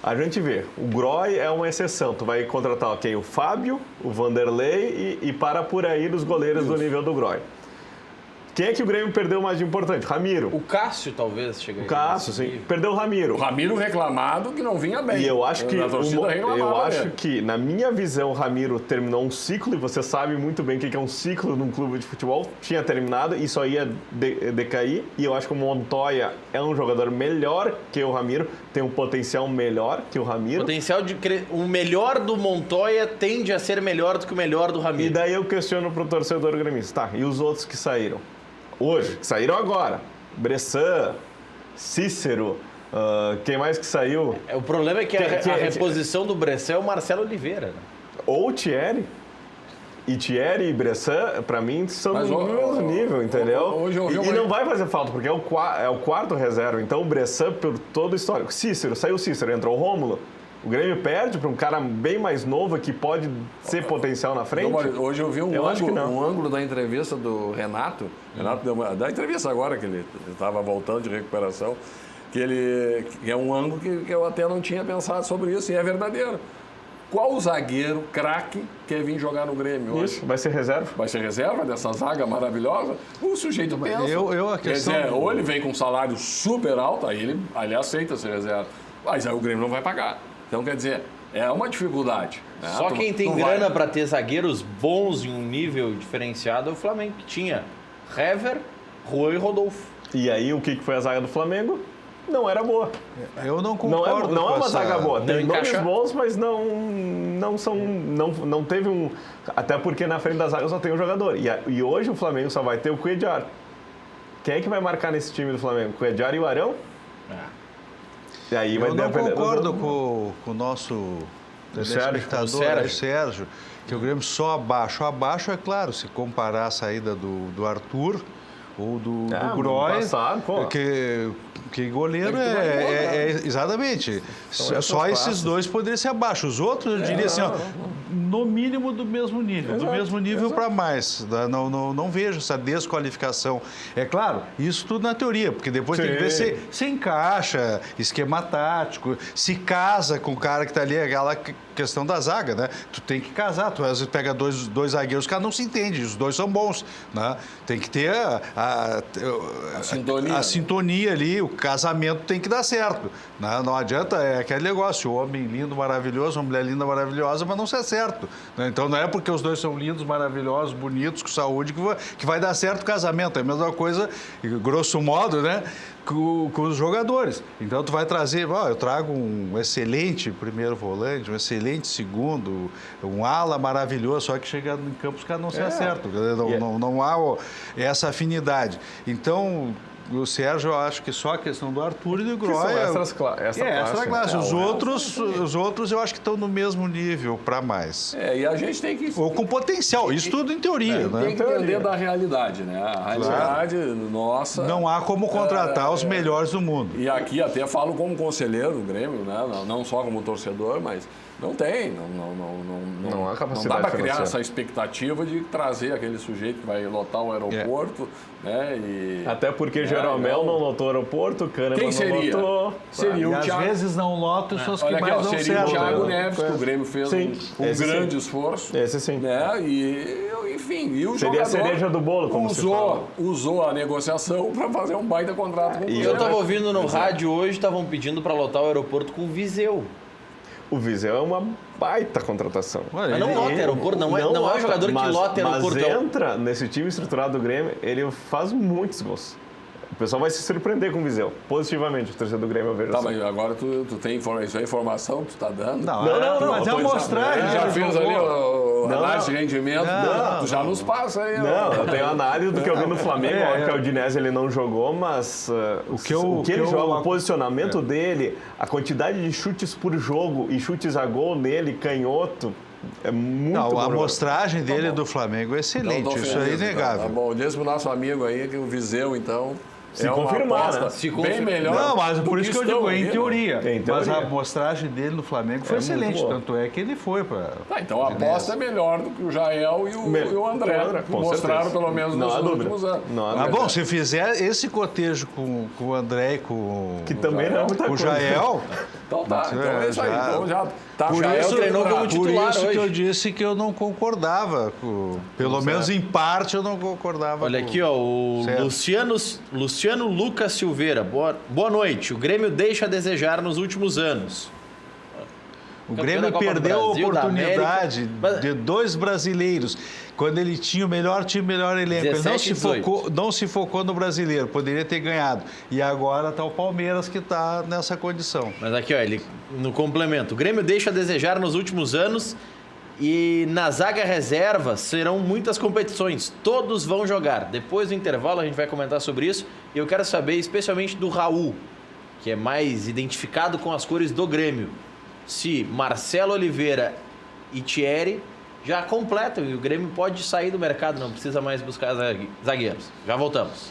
a gente vê, o Groy é uma exceção. Tu vai contratar quem? O Fábio, o Vanderlei e para por aí dos goleiros do nível do Groy. Quem é que o Grêmio perdeu mais de importante? Ramiro. O Cássio, talvez, chega aí. O Cássio, sim. Perdeu o Ramiro. O Ramiro reclamado que não vinha bem. E eu acho que, na minha visão, o Ramiro terminou um ciclo, e você sabe muito bem o que é um ciclo num clube de futebol. Tinha terminado e só ia decair. E eu acho que o Montoya é um jogador melhor que o Ramiro, tem um potencial melhor que o Ramiro. O melhor do Montoya tende a ser melhor do que o melhor do Ramiro. E daí eu questiono pro torcedor gremista, tá, e os outros que saíram? Hoje, que saíram agora. Bressan, Cícero, quem mais que saiu? O problema é que a reposição do Bressan é o Marcelo Oliveira. Né? Ou o Thierry. E Thierry e Bressan, pra mim, são do mesmo nível, entendeu? E não vai fazer falta, porque é o quarto reserva. Então o Bressan, por todo o histórico. Saiu o Cícero, entrou o Rômulo. O Grêmio perde para um cara bem mais novo que pode ser potencial na frente? Hoje eu vi um ângulo da entrevista do Renato. Renato deu da entrevista agora, que ele estava voltando de recuperação, que é um ângulo que eu até não tinha pensado sobre isso, e é verdadeiro. Qual zagueiro craque quer vir jogar no Grêmio hoje? Isso, vai ser reserva. Vai ser reserva dessa zaga maravilhosa? O sujeito pensa. Quer dizer, ou ele vem com um salário super alto, aí ele aceita ser reserva. Mas aí o Grêmio não vai pagar. Então, quer dizer, é uma dificuldade. Né? Só quem tem grana para ter zagueiros bons em um nível diferenciado é o Flamengo, que tinha Hever, Juan e Rodolfo. E aí, o que foi a zaga do Flamengo? Não era boa. Eu não concordo. Não é uma zaga boa. Tem nomes bons, mas não teve um... Até porque na frente da zaga só tem um jogador. E hoje o Flamengo só vai ter o Cuéllar. Quem é que vai marcar nesse time do Flamengo? Cuéllar e o Arão? E aí eu não concordo com o nosso telespectador, o Sérgio, que o Grêmio só abaixo. Abaixo, é claro, se comparar a saída do Arthur ou do Groy, que goleiro exatamente. Só esses dois poderiam ser abaixo. Os outros, eu diria assim, no mínimo do mesmo nível. Do mesmo nível para mais. Não vejo essa desqualificação. É claro, isso tudo na teoria, porque depois tem que ver se encaixa, esquema tático, se casa com o cara que está ali, aquela questão da zaga, né? Tu tem que casar, tu às vezes pega dois zagueiros, os caras não se entendem, os dois são bons, né? Tem que ter a sintonia ali, o casamento tem que dar certo, né? Não adianta, é aquele negócio, o homem lindo, maravilhoso, a mulher linda, maravilhosa, mas não ser certo, né? Então não é porque os dois são lindos, maravilhosos, bonitos, com saúde, que vai dar certo o casamento. É a mesma coisa, grosso modo, né? Com os jogadores. Então, tu vai trazer... eu trago um excelente primeiro volante, um excelente segundo, um ala maravilhoso, só que chega em campo os caras não se acertam. Não há essa afinidade. Então... O Sérgio, eu acho que só a questão do Arthur e do Groy... Extra classe. Os outros eu acho que estão no mesmo nível, para mais. E a gente tem que... Ou com potencial, isso tudo em teoria, né? Tem que entender da realidade, né? A realidade nossa... Não há como contratar os melhores do mundo. E aqui até falo como conselheiro do Grêmio, né? Não só como torcedor, mas... Não tem, não há capacidade. Não dá para criar essa expectativa de trazer aquele sujeito que vai lotar o aeroporto, né? Até porque Jeromel não lotou o aeroporto, Kahneman não lotou. Seria o Thiago... Às vezes não lota os seus que mais não servem. Seria o Thiago Neves, que o Grêmio fez um grande esforço. Esse sim. Né? E, enfim, e o seria a cereja do bolo, como se fala. Usou a negociação para fazer um baita contrato com o Grêmio. Eu estava ouvindo no rádio hoje, estavam pedindo para lotar o aeroporto com o Viseu. O Viseu é uma baita contratação. Mas não lota aeroporto, não é um jogador que lota aeroporto. Mas entra nesse time estruturado do Grêmio, ele faz muitos gols. O pessoal vai se surpreender com o Viseu, positivamente, o torcedor do Grêmio, eu vejo assim. Mas agora tu tem isso é informação que tu tá dando? Não, mas é uma amostragem. Já fez ali o análise de rendimento, tu já nos passa aí. Não, eu tenho análise do que eu vi no Flamengo, que o Udinese ele não jogou, mas o que ele joga, o posicionamento dele, a quantidade de chutes por jogo e chutes a gol nele, canhoto, é muito bom. A amostragem dele do Flamengo é excelente, isso é inegável. Tá bom, diz pro nosso amigo aí que o Viseu, então... Se confirmar, né? Bem melhor. Não, mas por isso que eu digo, em teoria. Mas a teoria. amostragem dele no Flamengo foi excelente. Tanto é que ele foi para. Então a aposta é melhor do que o Jael e o André. Que mostraram pelo menos nos últimos anos. Bom, se fizer esse cotejo com o André e com que também não é muita coisa. O Jael. Então tá, então é isso aí. Então já tá. Por isso treinou como titular hoje. Que eu disse que eu não concordava. Pelo menos em parte eu não concordava. Olha aqui, ó, o Luciano Lucas Silveira. Boa noite. O Grêmio deixa a desejar nos últimos anos. O Grêmio perdeu a oportunidade de dois brasileiros. Quando ele tinha o melhor time, melhor elenco. Ele não se focou no brasileiro. Poderia ter ganhado. E agora está o Palmeiras que está nessa condição. Mas aqui, ó, ele no complemento. O Grêmio deixa a desejar nos últimos anos e na zaga reserva serão muitas competições. Todos vão jogar. Depois do intervalo a gente vai comentar sobre isso. E eu quero saber especialmente do Raul, que é mais identificado com as cores do Grêmio. Se Marcelo Oliveira e Thierry já completam e o Grêmio pode sair do mercado, não precisa mais buscar zagueiros. Já voltamos.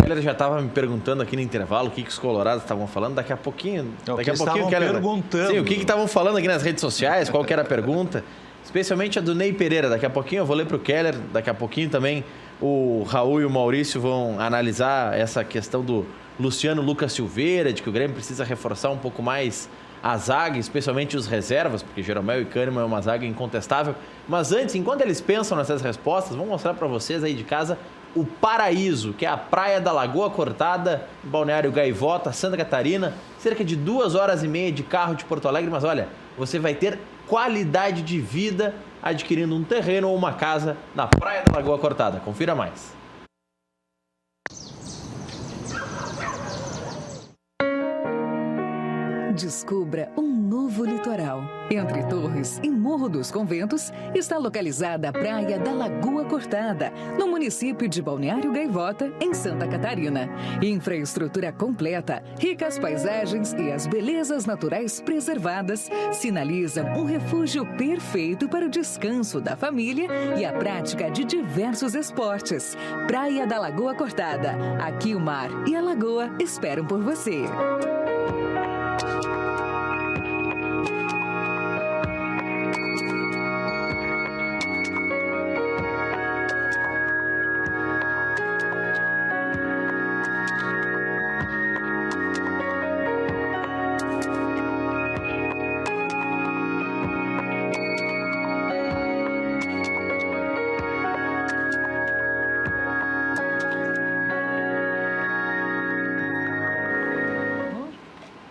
Keller já estava me perguntando aqui no intervalo o que os colorados estavam falando. Daqui a pouquinho... Daqui a pouquinho, Keller, perguntando. Sim, o que estavam falando aqui nas redes sociais, qual que era a pergunta. Especialmente a do Ney Pereira. Daqui a pouquinho eu vou ler para o Keller. Daqui a pouquinho também o Raul e o Maurício vão analisar essa questão do Luciano Lucas Silveira, de que o Grêmio precisa reforçar um pouco mais a zaga, especialmente os reservas, porque Jeromel e Kahneman é uma zaga incontestável. Mas antes, enquanto eles pensam nessas respostas, vou mostrar para vocês aí de casa o Paraíso, que é a praia da Lagoa Cortada, Balneário Gaivota, Santa Catarina, cerca de 2h30 de carro de Porto Alegre. Mas olha, você vai ter qualidade de vida adquirindo um terreno ou uma casa na praia da Lagoa Cortada. Confira mais. Descubra um novo litoral. Entre Torres e Morro dos Conventos está localizada a Praia da Lagoa Cortada, no município de Balneário Gaivota, em Santa Catarina. Infraestrutura completa, ricas paisagens e as belezas naturais preservadas sinalizam um refúgio perfeito para o descanso da família e a prática de diversos esportes. Praia da Lagoa Cortada. Aqui o mar e a lagoa esperam por você.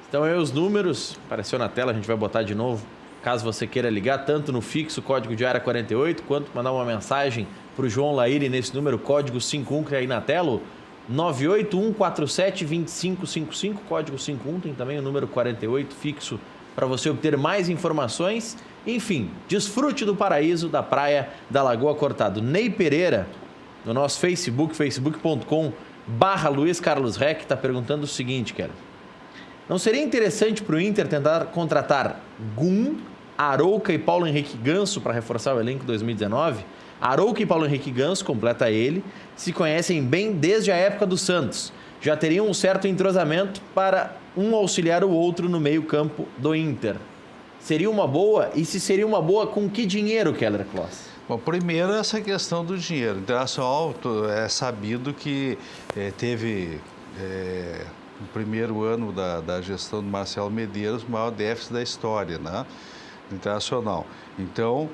Então aí os números, apareceu na tela, a gente vai botar de novo, caso você queira ligar, tanto no fixo, código de área 48, quanto mandar uma mensagem para o João Laíri nesse número, código 51, que é aí na tela, 981472555, código 51, tem também o número 48 fixo para você obter mais informações. Enfim, desfrute do paraíso da praia da Lagoa Cortado. Ney Pereira, no nosso Facebook, facebook.com/Luiz Carlos Reck, está perguntando o seguinte, Keller. Não seria interessante para o Inter tentar contratar Gum, Arouca e Paulo Henrique Ganso para reforçar o elenco 2019? Arouca e Paulo Henrique Ganso, completa ele, se conhecem bem desde a época do Santos. Já teriam um certo entrosamento para um auxiliar o outro no meio-campo do Inter. Seria uma boa? E se seria uma boa, com que dinheiro, Keller Kloss? Bom, primeiro essa questão do dinheiro. O Internacional é sabido que teve, no primeiro ano da gestão do Marcelo Medeiros, o maior déficit da história, né, do Internacional. Então,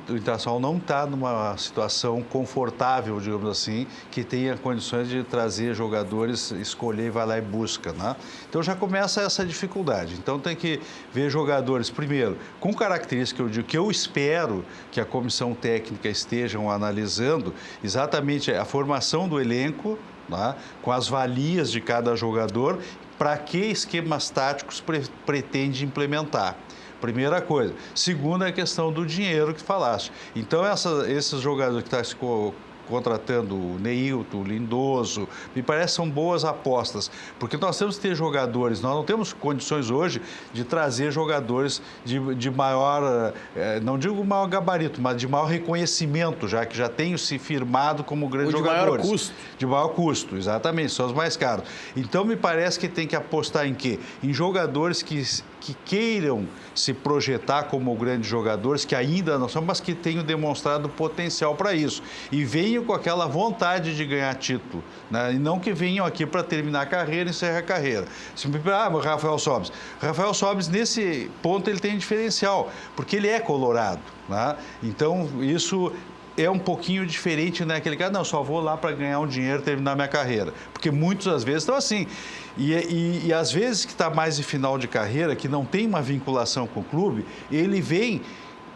o Internacional não está numa situação confortável, digamos assim, que tenha condições de trazer jogadores, escolher e vai lá e busca, né? Então já começa essa dificuldade. Então tem que ver jogadores, primeiro, com características que eu espero que a comissão técnica estejam analisando, exatamente a formação do elenco, né, com as valias de cada jogador, para que esquemas táticos pretende implementar. Primeira coisa. Segunda é a questão do dinheiro que falaste. Então, esses jogadores que estão contratando o Neilton, o Lindoso, me parece são boas apostas, porque nós temos que ter jogadores, nós não temos condições hoje de trazer jogadores de maior, não digo maior gabarito, mas de maior reconhecimento, já que já tenham se firmado como grandes jogadores. De maior custo. De maior custo, exatamente, são os mais caros. Então, me parece que tem que apostar em quê? Em jogadores que queiram se projetar como grandes jogadores, que ainda não são, mas que tenham demonstrado potencial para isso. E venham com aquela vontade de ganhar título, né? E não que venham aqui para terminar a carreira e encerrar a carreira. Rafael Sobis. Rafael Sobis, nesse ponto, ele tem diferencial, porque ele é colorado, né? Então, isso é um pouquinho diferente, né? Aquele cara, não, só vou lá para ganhar um dinheiro e terminar minha carreira. Porque muitas das vezes estão assim. E às vezes que está mais de final de carreira, que não tem uma vinculação com o clube, ele vem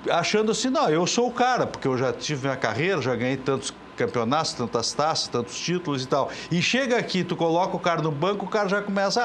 achando assim, não, eu sou o cara, porque eu já tive minha carreira, já ganhei tantos campeonatos, tantas taças, tantos títulos e tal. E chega aqui, tu coloca o cara no banco, o cara já começa,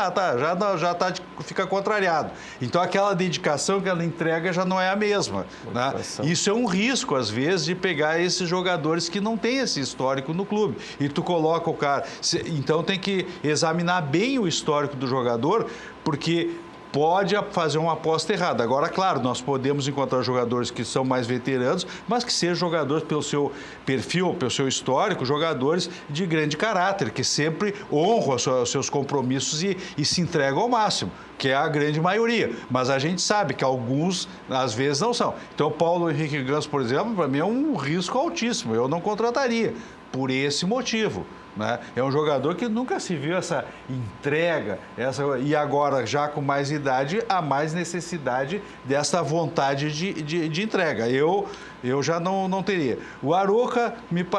fica contrariado. Então aquela dedicação, aquela entrega já não é a mesma, né? Isso é um risco, às vezes, de pegar esses jogadores que não têm esse histórico no clube. E tu coloca o cara... Então tem que examinar bem o histórico do jogador, porque pode fazer uma aposta errada. Agora, claro, nós podemos encontrar jogadores que são mais veteranos, mas que sejam jogadores pelo seu perfil, pelo seu histórico, jogadores de grande caráter, que sempre honram os seus compromissos e se entregam ao máximo, que é a grande maioria. Mas a gente sabe que alguns, às vezes, não são. Então, o Paulo Henrique Ganso, por exemplo, para mim é um risco altíssimo. Eu não contrataria por esse motivo, né? É um jogador que nunca se viu essa entrega, e agora, já com mais idade, há mais necessidade dessa vontade de entrega. Eu já não teria. O Arouca,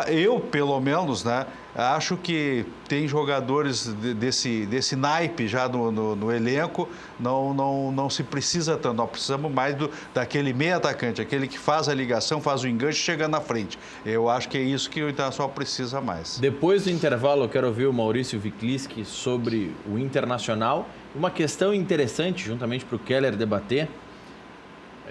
eu pelo menos, né, acho que tem jogadores desse naipe já no elenco, não se precisa tanto, nós precisamos mais daquele meio atacante, aquele que faz a ligação, faz o enganche e chega na frente. Eu acho que é isso que o Internacional precisa mais. Depois do intervalo, eu quero ouvir o Maurício Wikliski sobre o Internacional. Uma questão interessante, juntamente para o Keller debater,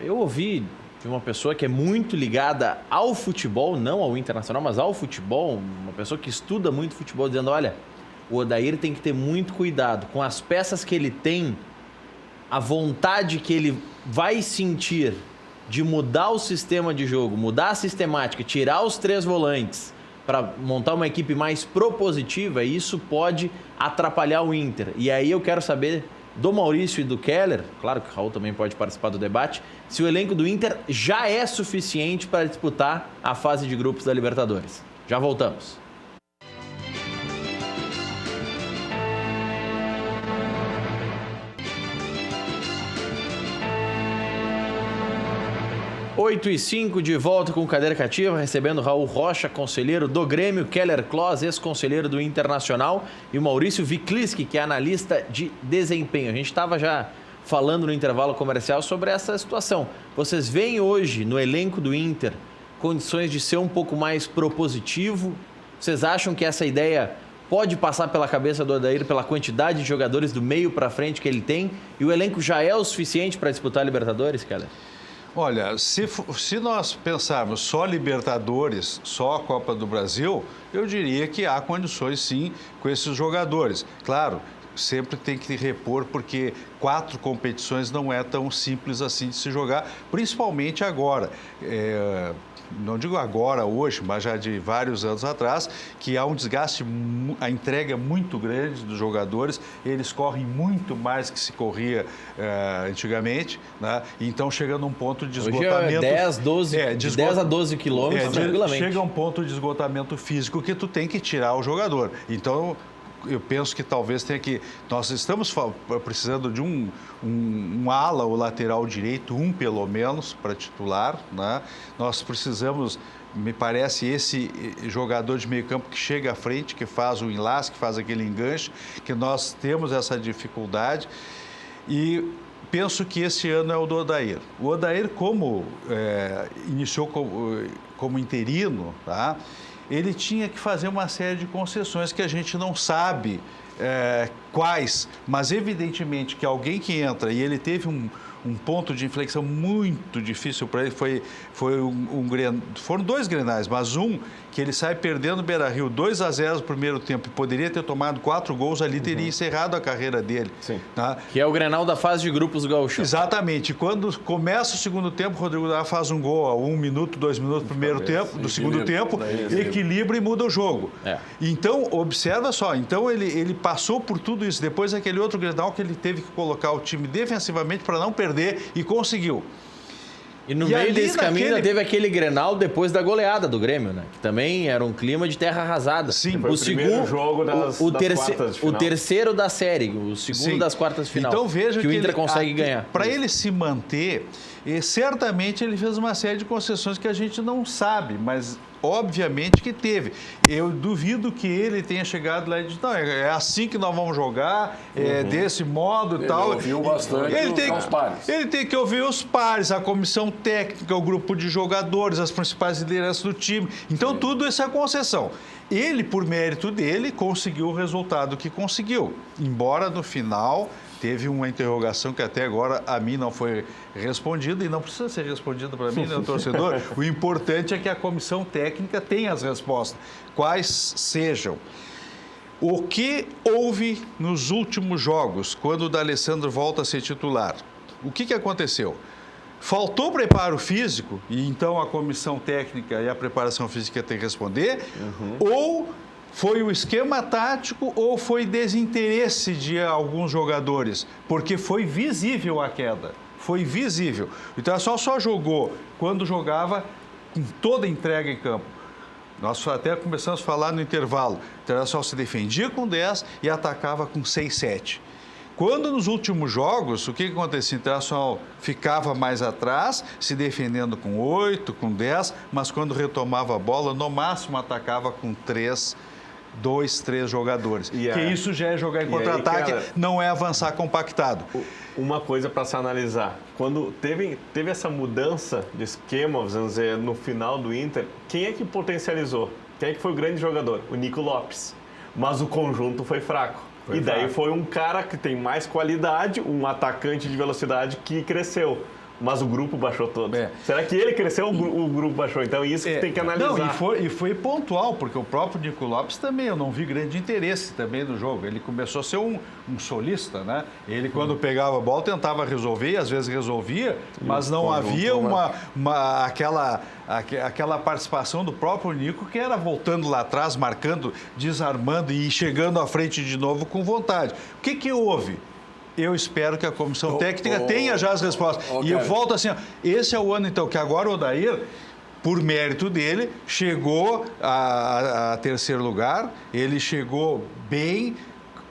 eu ouvi de uma pessoa que é muito ligada ao futebol, não ao Internacional, mas ao futebol, uma pessoa que estuda muito futebol, dizendo, olha, o Odair tem que ter muito cuidado com as peças que ele tem, a vontade que ele vai sentir de mudar o sistema de jogo, mudar a sistemática, tirar os 3 volantes para montar uma equipe mais propositiva, isso pode atrapalhar o Inter. E aí eu quero saber do Maurício e do Keller, claro que o Raul também pode participar do debate, se o elenco do Inter já é suficiente para disputar a fase de grupos da Libertadores. Já voltamos. 8h05, de volta com Cadeira Cativa, recebendo Raul Rocha, conselheiro do Grêmio, Keller Kloss, ex-conselheiro do Internacional, e o Maurício Wikliski, que é analista de desempenho. A gente estava já falando no intervalo comercial sobre essa situação. Vocês veem hoje no elenco do Inter condições de ser um pouco mais propositivo? Vocês acham que essa ideia pode passar pela cabeça do Odair pela quantidade de jogadores do meio para frente que ele tem? E o elenco já é o suficiente para disputar a Libertadores, Keller? Olha, se nós pensarmos só Libertadores, só a Copa do Brasil, eu diria que há condições sim com esses jogadores. Claro, sempre tem que repor, porque 4 competições não é tão simples assim de se jogar, principalmente agora. Não digo agora, hoje, mas já de vários anos atrás, que há um desgaste, a entrega é muito grande dos jogadores, eles correm muito mais que se corria antigamente, né? Então chega num ponto de esgotamento... Hoje é 10 a 12 quilômetros, tranquilamente. Chega a um ponto de esgotamento físico que tu tem que tirar o jogador. Então, eu penso que talvez tenha que... Nós estamos precisando de um ala ou lateral direito, um pelo menos, para titular, né? Nós precisamos, me parece, esse jogador de meio campo que chega à frente, que faz o enlace, que faz aquele enganche, que nós temos essa dificuldade. E penso que esse ano é o do Odair. O Odair, como iniciou como interino, tá? Ele tinha que fazer uma série de concessões que a gente não sabe quais, mas evidentemente que alguém que entra e ele teve um ponto de inflexão muito difícil para ele, foram 2 Grenais, mas um que ele sai perdendo o Beira-Rio 2-0 no primeiro tempo e poderia ter tomado 4 gols ali, teria encerrado a carreira dele. Sim. Tá? Que é o Grenal da fase de grupos do Gaúcho. Exatamente. Quando começa o segundo tempo, o Rodrigo Dá faz um gol a 1 minuto, 2 minutos do segundo tempo, equilibra e muda o jogo. Então, observa só, então ele passou por tudo isso. Depois aquele outro Grenal que ele teve que colocar o time defensivamente para não perder e conseguiu. E no meio desse caminho ainda teve aquele Grenal depois da goleada do Grêmio, né? Que também era um clima de terra arrasada. Sim, foi o primeiro jogo das quartas de final. O terceiro da série, o segundo das quartas de final. Então veja que o Inter consegue ganhar. Para ele se manter, certamente ele fez uma série de concessões que a gente não sabe, mas obviamente que teve. Eu duvido que ele tenha chegado lá e dito, não, é assim que nós vamos jogar, desse modo e tal. Ele ouviu bastante os pares. Ele tem que ouvir os pares, a comissão técnica, o grupo de jogadores, as principais lideranças do time. Então, tudo isso é concessão. Ele, por mérito dele, conseguiu o resultado que conseguiu. Embora, no final, teve uma interrogação que até agora a mim não foi respondida e não precisa ser respondida para mim, né, torcedor? O importante é que a comissão técnica tenha as respostas, quais sejam. O que houve nos últimos jogos, quando o D'Alessandro volta a ser titular? O que aconteceu? Faltou preparo físico, e então a comissão técnica e a preparação física tem que responder, ou foi o esquema tático ou foi desinteresse de alguns jogadores? Porque foi visível a queda, foi visível. O Internacional só jogou quando jogava com toda a entrega em campo. Nós até começamos a falar no intervalo. O Internacional se defendia com 10 e atacava com 6, 7. Quando nos últimos jogos, o que acontecia? O Internacional ficava mais atrás, se defendendo com 8, com 10, mas quando retomava a bola, no máximo atacava com 2, 3 jogadores. Que isso já é jogar em contra-ataque, não é avançar compactado. Uma coisa para se analisar, quando teve essa mudança de esquema, vamos dizer, no final do Inter, quem é que potencializou? Quem é que foi o grande jogador? O Nico Lopes. Mas o conjunto foi fraco. Daí foi um cara que tem mais qualidade, um atacante de velocidade que cresceu. Mas o grupo baixou todo. Será que ele cresceu ou o grupo baixou? Então, isso que tem que analisar. Não, e foi pontual, porque o próprio Nico Lopes também, eu não vi grande interesse também no jogo. Ele começou a ser um solista, né? Ele, quando pegava a bola, tentava resolver, e às vezes resolvia, mas não havia aquela participação do próprio Nico, que era voltando lá atrás, marcando, desarmando e chegando à frente de novo com vontade. O que houve? Eu espero que a comissão técnica tenha já as respostas. E eu volto assim, esse é o ano, então, que agora o Odair, por mérito dele, chegou a terceiro lugar, ele chegou bem.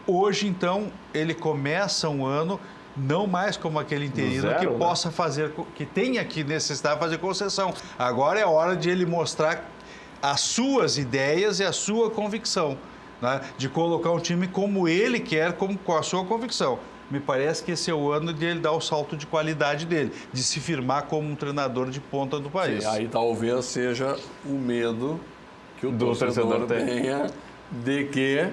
Hoje, então, ele começa um ano não mais como aquele interino zero, que né? possa fazer, que tenha que necessitar fazer concessão. Agora é hora de ele mostrar as suas ideias e a sua convicção, né? De colocar um time como ele quer, com a sua convicção. Me parece que esse é o ano de ele dar o salto de qualidade dele, de se firmar como um treinador de ponta do país. Aí talvez seja o medo que o Do torcedor torcedor tenha de que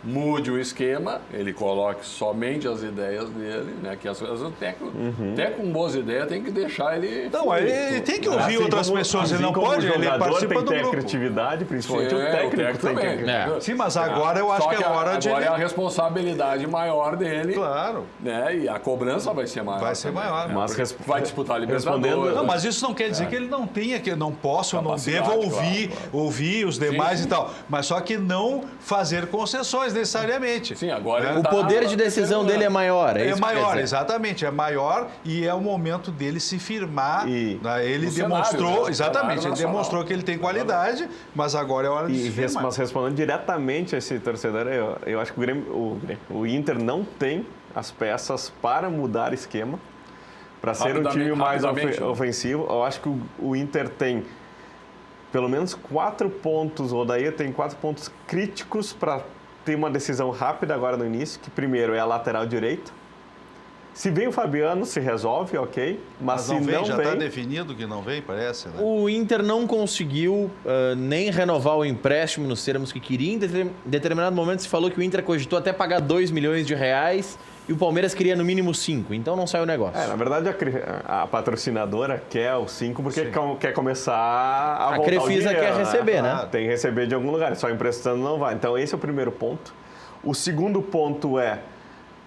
mude o esquema, ele coloque somente as ideias dele, né? Que às vezes o técnico, até com boas ideias, tem que deixar ele... Não, ele tem que ouvir Assim outras como- pessoas, ele assim não como pode, o ele jogador participa tem do que ter a grupo. criatividade, principalmente Sim, o técnico tem também. que... É. Sim, mas agora eu acho Só que é hora de... Agora é a responsabilidade maior dele, Claro, né? E a cobrança vai ser maior. vai ser também, maior. né? Mas Porque vai disputar a Libertadores. respondendo- Não, mas isso não quer dizer que ele não tenha, que eu não possa ou não Capacidade, deva ouvir, claro. ouvir os demais Sim, e tal. Mas só que não fazer concessões necessariamente. Sim, agora Né? ele O tá poder de decisão dele é maior, É isso que quer maior, dizer. exatamente, é maior e é o momento dele se firmar. E- Né? Ele no demonstrou, cenário, né? exatamente, Cenário ele nacional. demonstrou que ele tem qualidade, mas agora é hora de se firmar. Mas respondendo diretamente a esse torcedor, eu acho que o Inter não tem as peças para mudar esquema, para ser um time mais rapidamente, né? ofensivo. Eu acho que o Inter tem pelo menos 4 pontos, o Odair tem 4 pontos críticos para ter uma decisão rápida agora no início, que primeiro é a lateral direita. Se vem o Fabiano, se resolve, ok. Mas se não vem, não já está vem... definido que não vem, parece, né? O Inter não conseguiu nem renovar o empréstimo nos termos que queria. Em determinado momento se falou que o Inter cogitou até pagar 2 milhões de reais e o Palmeiras queria no mínimo 5, então não saiu o negócio. Na verdade, a patrocinadora quer o 5 porque quer começar a voltar Crefisa o dinheiro, quer receber, né? Ah, tem que receber de algum lugar, só emprestando não vai. Então, esse é o primeiro ponto. O segundo ponto é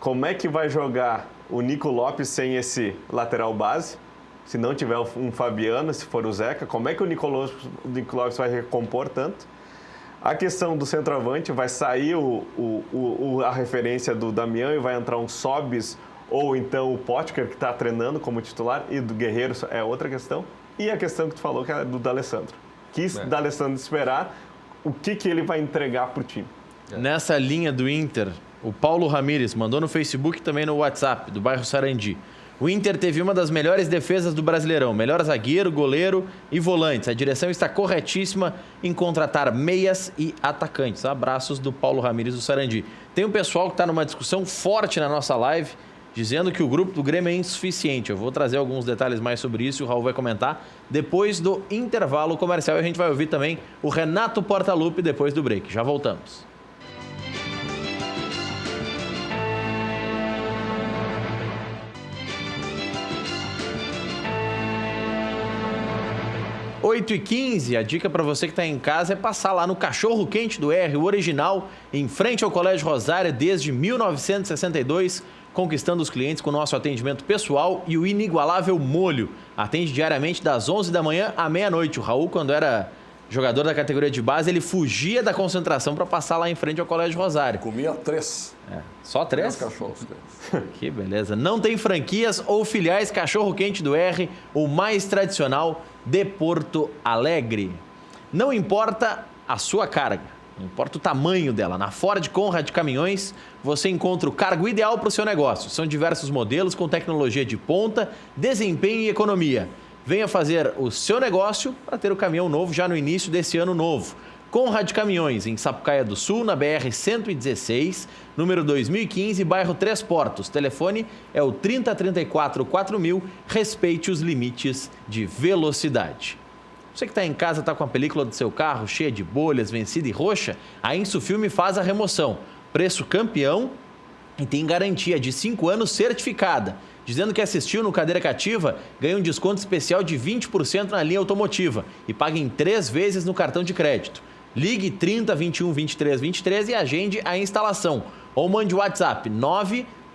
como é que vai jogar o Nico Lopes sem esse lateral base? Se não tiver um Fabiano, se for o Zeca, como é que o Nico Lopes vai recompor tanto? A questão do centroavante, vai sair a referência do Damião e vai entrar um Sobis ou então o Potker, que está treinando como titular, e do Guerreiro é outra questão. E a questão que tu falou, que é do D'Alessandro. D'Alessandro esperar o que ele vai entregar para o time. Nessa linha do Inter, o Paulo Ramires mandou no Facebook e também no WhatsApp, do bairro Sarandi. O Inter teve uma das melhores defesas do Brasileirão. Melhor zagueiro, goleiro e volantes. A direção está corretíssima em contratar meias e atacantes. Abraços do Paulo Ramires do Sarandi. Tem um pessoal que está numa discussão forte na nossa live, dizendo que o grupo do Grêmio é insuficiente. Eu vou trazer alguns detalhes mais sobre isso e o Raul vai comentar depois do intervalo comercial. E a gente vai ouvir também o Renato Portaluppi depois do break. Já voltamos. Oito e 15, a dica para você que está em casa é passar lá no Cachorro Quente do R, o original, em frente ao Colégio Rosário, desde 1962, conquistando os clientes com o nosso atendimento pessoal e o inigualável molho. Atende diariamente das 11 da manhã à meia-noite. O Raul, quando era jogador da categoria de base, ele fugia da concentração para passar lá em frente ao Colégio Rosário. Comia 3. Só 3? 3 cachorros. Que beleza. Não tem franquias ou filiais Cachorro Quente do R, o mais tradicional de Porto Alegre. Não importa a sua carga, não importa o tamanho dela. Na Ford Conrad Caminhões, você encontra o cargo ideal para o seu negócio. São diversos modelos com tecnologia de ponta, desempenho e economia. Venha fazer o seu negócio para ter o caminhão novo já no início desse ano novo. Conrad Caminhões, em Sapucaia do Sul, na BR-116, número 2015, bairro Três Portos. Telefone é o 3034-4000. Respeite os limites de velocidade. Você que está em casa, está com a película do seu carro cheia de bolhas, vencida e roxa, a Insufilme faz a remoção. Preço campeão e tem garantia de 5 anos certificada. Dizendo que assistiu no Cadeira Cativa, ganha um desconto especial de 20% na linha automotiva e paga em 3 vezes no cartão de crédito. Ligue 30 21 23 23 e agende a instalação. Ou mande o WhatsApp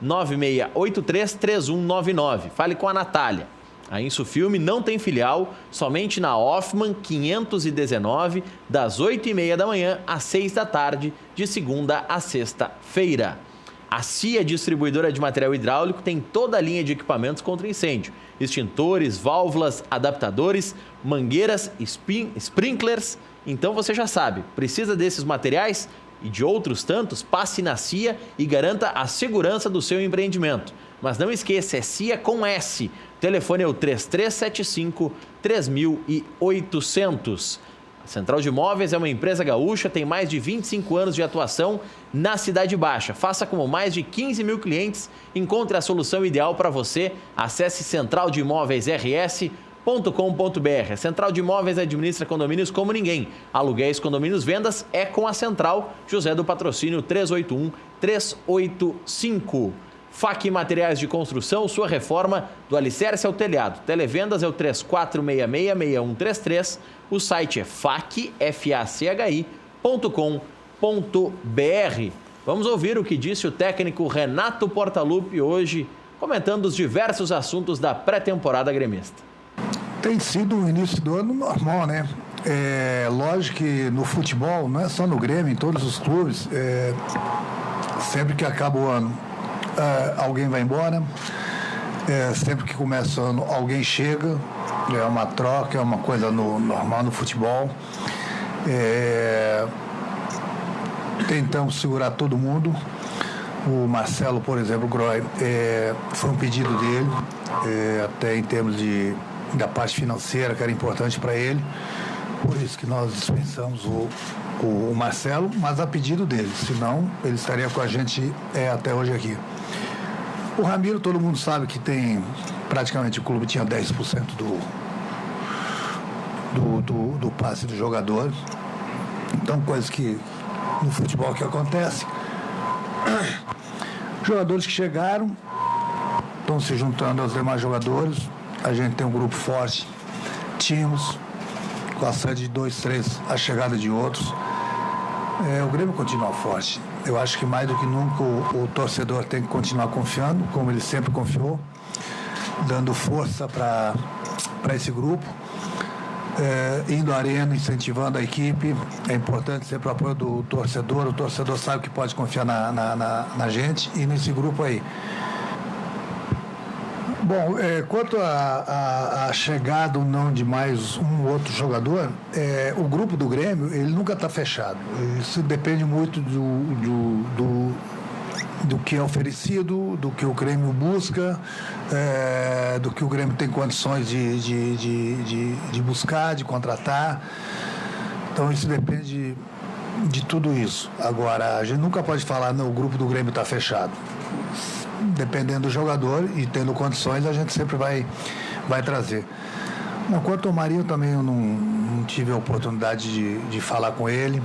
99683 3199. Fale com a Natália. A Insufilme não tem filial, somente na Hoffman 519, das 8h30 da manhã às 6 da tarde, de segunda a sexta-feira. A CIA, distribuidora de material hidráulico, tem toda a linha de equipamentos contra incêndio. Extintores, válvulas, adaptadores, mangueiras, sprinklers. Então você já sabe, precisa desses materiais e de outros tantos, passe na CIA e garanta a segurança do seu empreendimento. Mas não esqueça, é CIA com S. O telefone é o 3375-3800. A Central de Imóveis é uma empresa gaúcha, tem mais de 25 anos de atuação na Cidade Baixa. Faça como mais de 15 mil clientes, encontre a solução ideal para você. Acesse centraldeimoveisrs.com.br. A Central de Imóveis administra condomínios como ninguém. Aluguéis, condomínios, vendas é com a Central. José do Patrocínio 381-385. FAC Materiais de Construção, sua reforma do alicerce ao telhado. Televendas é o 3466-6133. O site é fachi.com.br. Vamos ouvir o que disse o técnico Renato Portaluppi hoje, comentando os diversos assuntos da pré-temporada gremista. Tem sido um início do ano normal, né? É lógico que no futebol, não é só no Grêmio, em todos os clubes, sempre que acaba o ano, alguém vai embora, sempre que começa o ano, alguém chega, é uma troca, é uma coisa normal no futebol. Tentamos segurar todo mundo. O Marcelo, por exemplo, o Groy, foi um pedido dele, até em termos da parte financeira, que era importante para ele. Por isso que nós dispensamos o Marcelo, mas a pedido dele, senão ele estaria com a gente até hoje aqui. O Ramiro, todo mundo sabe que tem, praticamente o clube tinha 10% do passe do jogador. Então, coisas que no futebol que acontece. Jogadores que chegaram estão se juntando aos demais jogadores. A gente tem um grupo forte, tínhamos, com a saída de 2, 3, a chegada de outros. O Grêmio continua forte. Eu acho que mais do que nunca o torcedor tem que continuar confiando, como ele sempre confiou, dando força para esse grupo, indo à arena, incentivando a equipe. É importante ser para o apoio do torcedor. O torcedor sabe que pode confiar na gente e nesse grupo aí. Bom, quanto à chegada ou não de mais um outro jogador, o grupo do Grêmio, ele nunca está fechado. Isso depende muito do que é oferecido, do que o Grêmio busca, do que o Grêmio tem condições de buscar, de contratar. Então, isso depende de tudo isso. Agora, a gente nunca pode falar, não, o grupo do Grêmio está fechado. Dependendo do jogador e tendo condições, a gente sempre vai trazer. Bom, quanto ao Marinho, também eu não tive a oportunidade de falar com ele.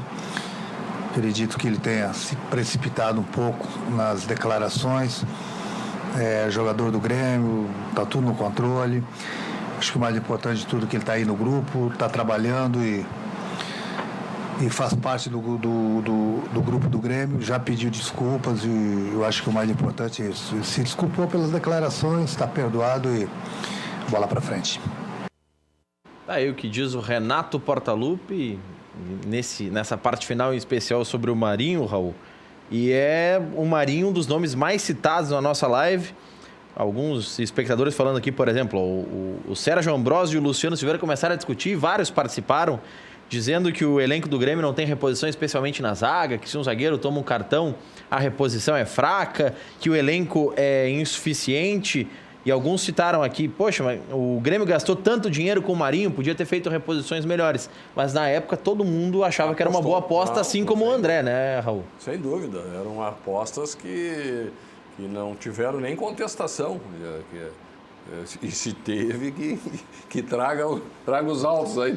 Acredito que ele tenha se precipitado um pouco nas declarações. Jogador do Grêmio, está tudo no controle. Acho que o mais importante de tudo é que ele está aí no grupo, está trabalhando e faz parte do grupo do Grêmio, já pediu desculpas e eu acho que o mais importante é isso. Ele se desculpou pelas declarações, está perdoado e bola para frente. Aí o que diz o Renato Portaluppi nessa parte final em especial sobre o Marinho, Raul. E o Marinho um dos nomes mais citados na nossa live. Alguns espectadores falando aqui, por exemplo, o Sérgio Ambrosio e o Luciano Silveira começaram a discutir, vários participaram, dizendo que o elenco do Grêmio não tem reposição, especialmente na zaga, que se um zagueiro toma um cartão, a reposição é fraca, que o elenco é insuficiente. E alguns citaram aqui, poxa, mas o Grêmio gastou tanto dinheiro com o Marinho, podia ter feito reposições melhores. Mas na época todo mundo achava que era uma boa aposta, assim como o André, né, Raul? Sem dúvida, eram apostas que não tiveram nem contestação. E se teve, que traga os altos aí.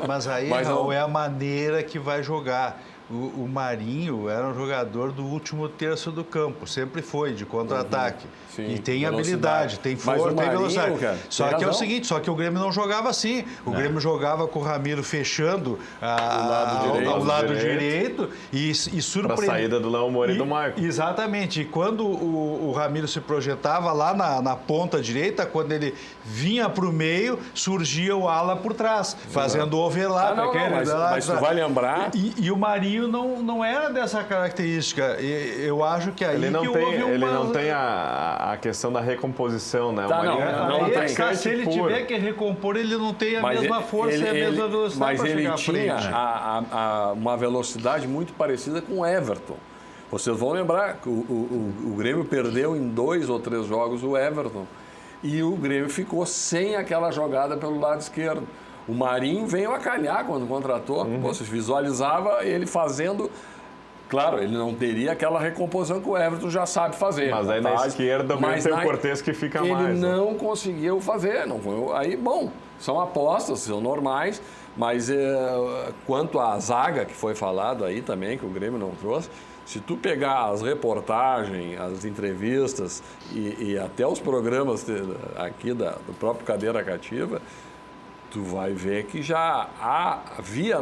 Mas aí não é a maneira que vai jogar. O Marinho era um jogador do último terço do campo, sempre foi, de contra-ataque. Sim, e tem habilidade, tem força, tem velocidade. Só que é o seguinte, só que o Grêmio não jogava assim. O Grêmio jogava com o Ramiro fechando o lado direito e surpreendendo. Para a saída do Léo Moura e do Marco. Exatamente. E quando o Ramiro se projetava lá na ponta direita, quando ele vinha para o meio, surgia o ala por trás, fazendo o overlap. Mas tu vai lembrar... E o Marinho não era dessa característica. Eu acho que aí ele não tem a questão da recomposição, né? Se ele tiver que recompor, ele não tem a mesma força e a mesma velocidade para chegar à frente. Mas ele tinha uma velocidade muito parecida com o Everton. Vocês vão lembrar que o Grêmio perdeu em 2 ou 3 jogos o Everton e o Grêmio ficou sem aquela jogada pelo lado esquerdo. O Marinho veio a calhar quando contratou. Você visualizava ele fazendo... Claro, ele não teria aquela recomposição que o Everton já sabe fazer. Mas aí na esquerda o Grêmio tem o Cortez que fica mais. Ele não conseguiu fazer. Não foi, aí, bom, são apostas, são normais, mas quanto à zaga que foi falado aí também, que o Grêmio não trouxe, se tu pegar as reportagens, as entrevistas e até os programas aqui do próprio Cadeira Cativa, tu vai ver que já havia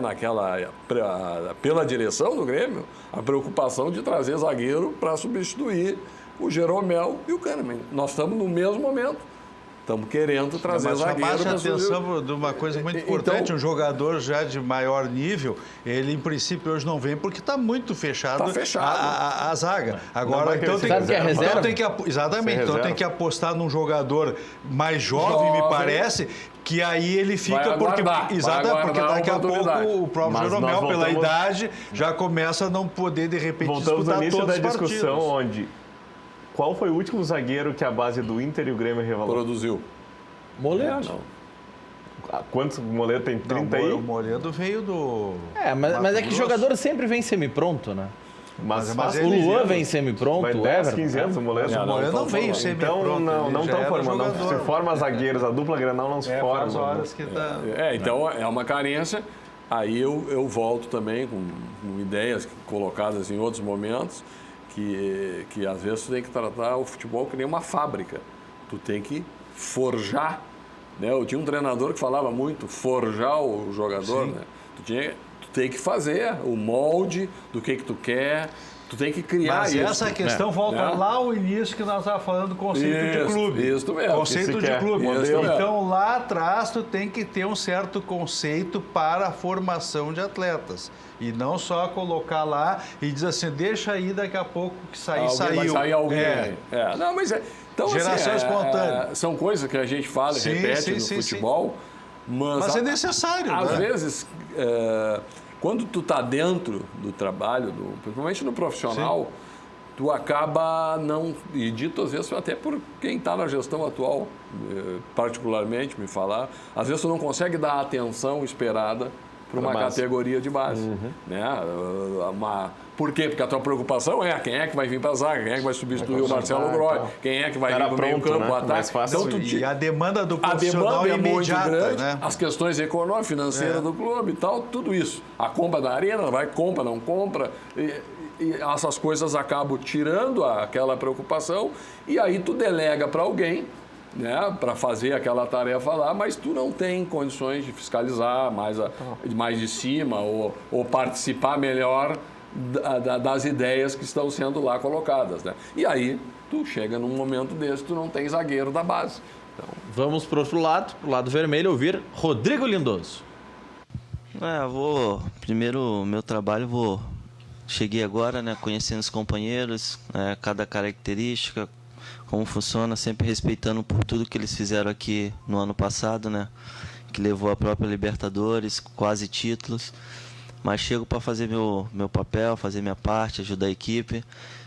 pela direção do Grêmio, a preocupação de trazer zagueiro para substituir o Jeromel e o Kahneman. Nós estamos no mesmo momento. Estamos querendo trazer zagueiro. Mas chama a atenção de uma coisa muito importante. Então, um jogador já de maior nível, ele em princípio hoje não vem porque está muito fechado, a zaga. Agora, então tem que apostar num jogador mais jovem, me parece, que aí ele fica porque daqui a pouco o próprio Jeromel, pela idade, já começa a não poder de repente disputar todos os partidos. Voltamos no início da discussão onde... Qual foi o último zagueiro que a base do Inter e o Grêmio revelou? Produziu. Moledo. Quantos? O Moledo tem 30 aí? O Moledo veio do... Mas é que jogador sempre vem semi-pronto, né? Mas o Luan vem semi-pronto, vai 10, 15 anos o Moledo. O Moledo não veio semi-pronto. Então não estão formando. Se forma zagueiros, a dupla Grenal não se forma. Horas que tá... Então é uma carência. Aí eu volto também com ideias colocadas em outros momentos, que às vezes tu tem que tratar o futebol que nem uma fábrica. Tu tem que forjar, né? Eu tinha um treinador que falava muito, forjar o jogador, né? Tu tem que fazer o molde do que tu quer, tu tem que criar isso. Mas essa questão volta lá ao início que nós estávamos falando do conceito de clube. Isso mesmo. Conceito de clube. Então, lá atrás, tu tem que ter um certo conceito para a formação de atletas. E não só colocar lá e dizer assim, deixa aí, daqui a pouco que saiu. Vai sair alguém. Não, mas então, geração espontânea. São coisas que a gente fala e repete no futebol. Mas é necessário. Às vezes, quando tu está dentro do trabalho, principalmente no profissional, tu acaba não... E dito às vezes até por quem está na gestão atual, particularmente, me falar, às vezes tu não consegue dar a atenção esperada para uma categoria de base. Né? Por quê? Porque a tua preocupação é quem é que vai vir para a zaga, quem é que vai substituir o Marcelo Groy, quem é que vai vir para o meio campo, o ataque. Então, e a demanda do profissional é imediata, muito grande, né? As questões econômicas, financeiras do clube e tal, tudo isso. A compra da arena, compra, não compra... E essas coisas acabam tirando aquela preocupação e aí tu delega para alguém, né, para fazer aquela tarefa lá, mas tu não tem condições de fiscalizar mais de cima ou participar melhor das ideias que estão sendo lá colocadas, né? E aí tu chega num momento desse, tu não tem zagueiro da base. Então... Vamos para o outro lado, pro lado vermelho, ouvir Rodrigo Lindoso. Primeiro, meu trabalho, cheguei agora, né, conhecendo os companheiros, cada característica, como funciona, sempre respeitando por tudo que eles fizeram aqui no ano passado, né, que levou a própria Libertadores, quase títulos. Mas chego para fazer meu papel, fazer minha parte, ajudar a equipe.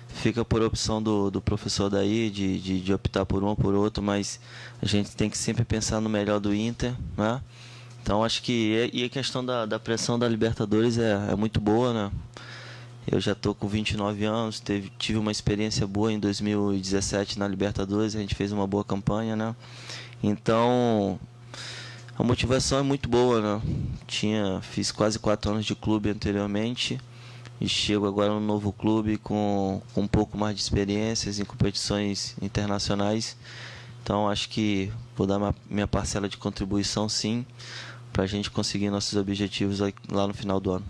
Fica por opção do professor daí, de optar por um ou por outro, mas a gente tem que sempre pensar no melhor do Inter, né? Então acho que a questão da pressão da Libertadores é muito boa, né? Eu já estou com 29 anos, tive uma experiência boa em 2017 na Libertadores, a gente fez uma boa campanha, né? Então, a motivação é muito boa, né? Fiz quase 4 anos de clube anteriormente e chego agora num novo clube com um pouco mais de experiências em competições internacionais. Então, acho que vou dar minha parcela de contribuição, sim, para a gente conseguir nossos objetivos lá no final do ano.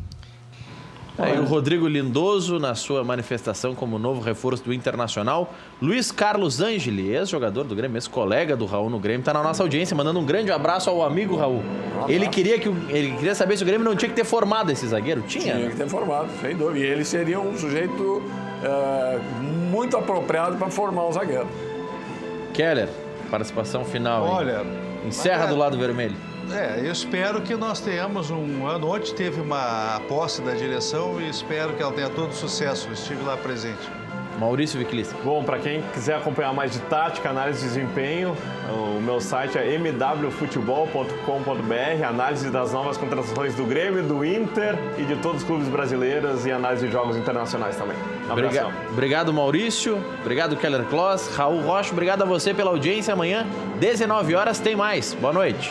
E o Rodrigo Lindoso, na sua manifestação como novo reforço do Internacional. Luiz Carlos Angeli, ex-jogador do Grêmio, ex-colega do Raul no Grêmio, está na nossa audiência, mandando um grande abraço ao amigo Raul. Ele queria saber se o Grêmio não tinha que ter formado esse zagueiro. Tinha que ter formado, sem dúvida. E ele seria um sujeito muito apropriado para formar um zagueiro. Keller, participação final. Olha, encerra do lado vermelho. Eu espero que nós tenhamos um ano. Ontem teve uma posse da direção e espero que ela tenha todo sucesso. Eu estive lá presente. Maurício Viclis. Bom, para quem quiser acompanhar mais de tática, análise de desempenho, o meu site é mwfutebol.com.br, análise das novas contratações do Grêmio, do Inter e de todos os clubes brasileiros e análise de jogos internacionais também. Obrigado, Maurício. Obrigado, Keller Kloss. Raul Rocha, obrigado a você pela audiência. Amanhã, 19 horas, tem mais. Boa noite.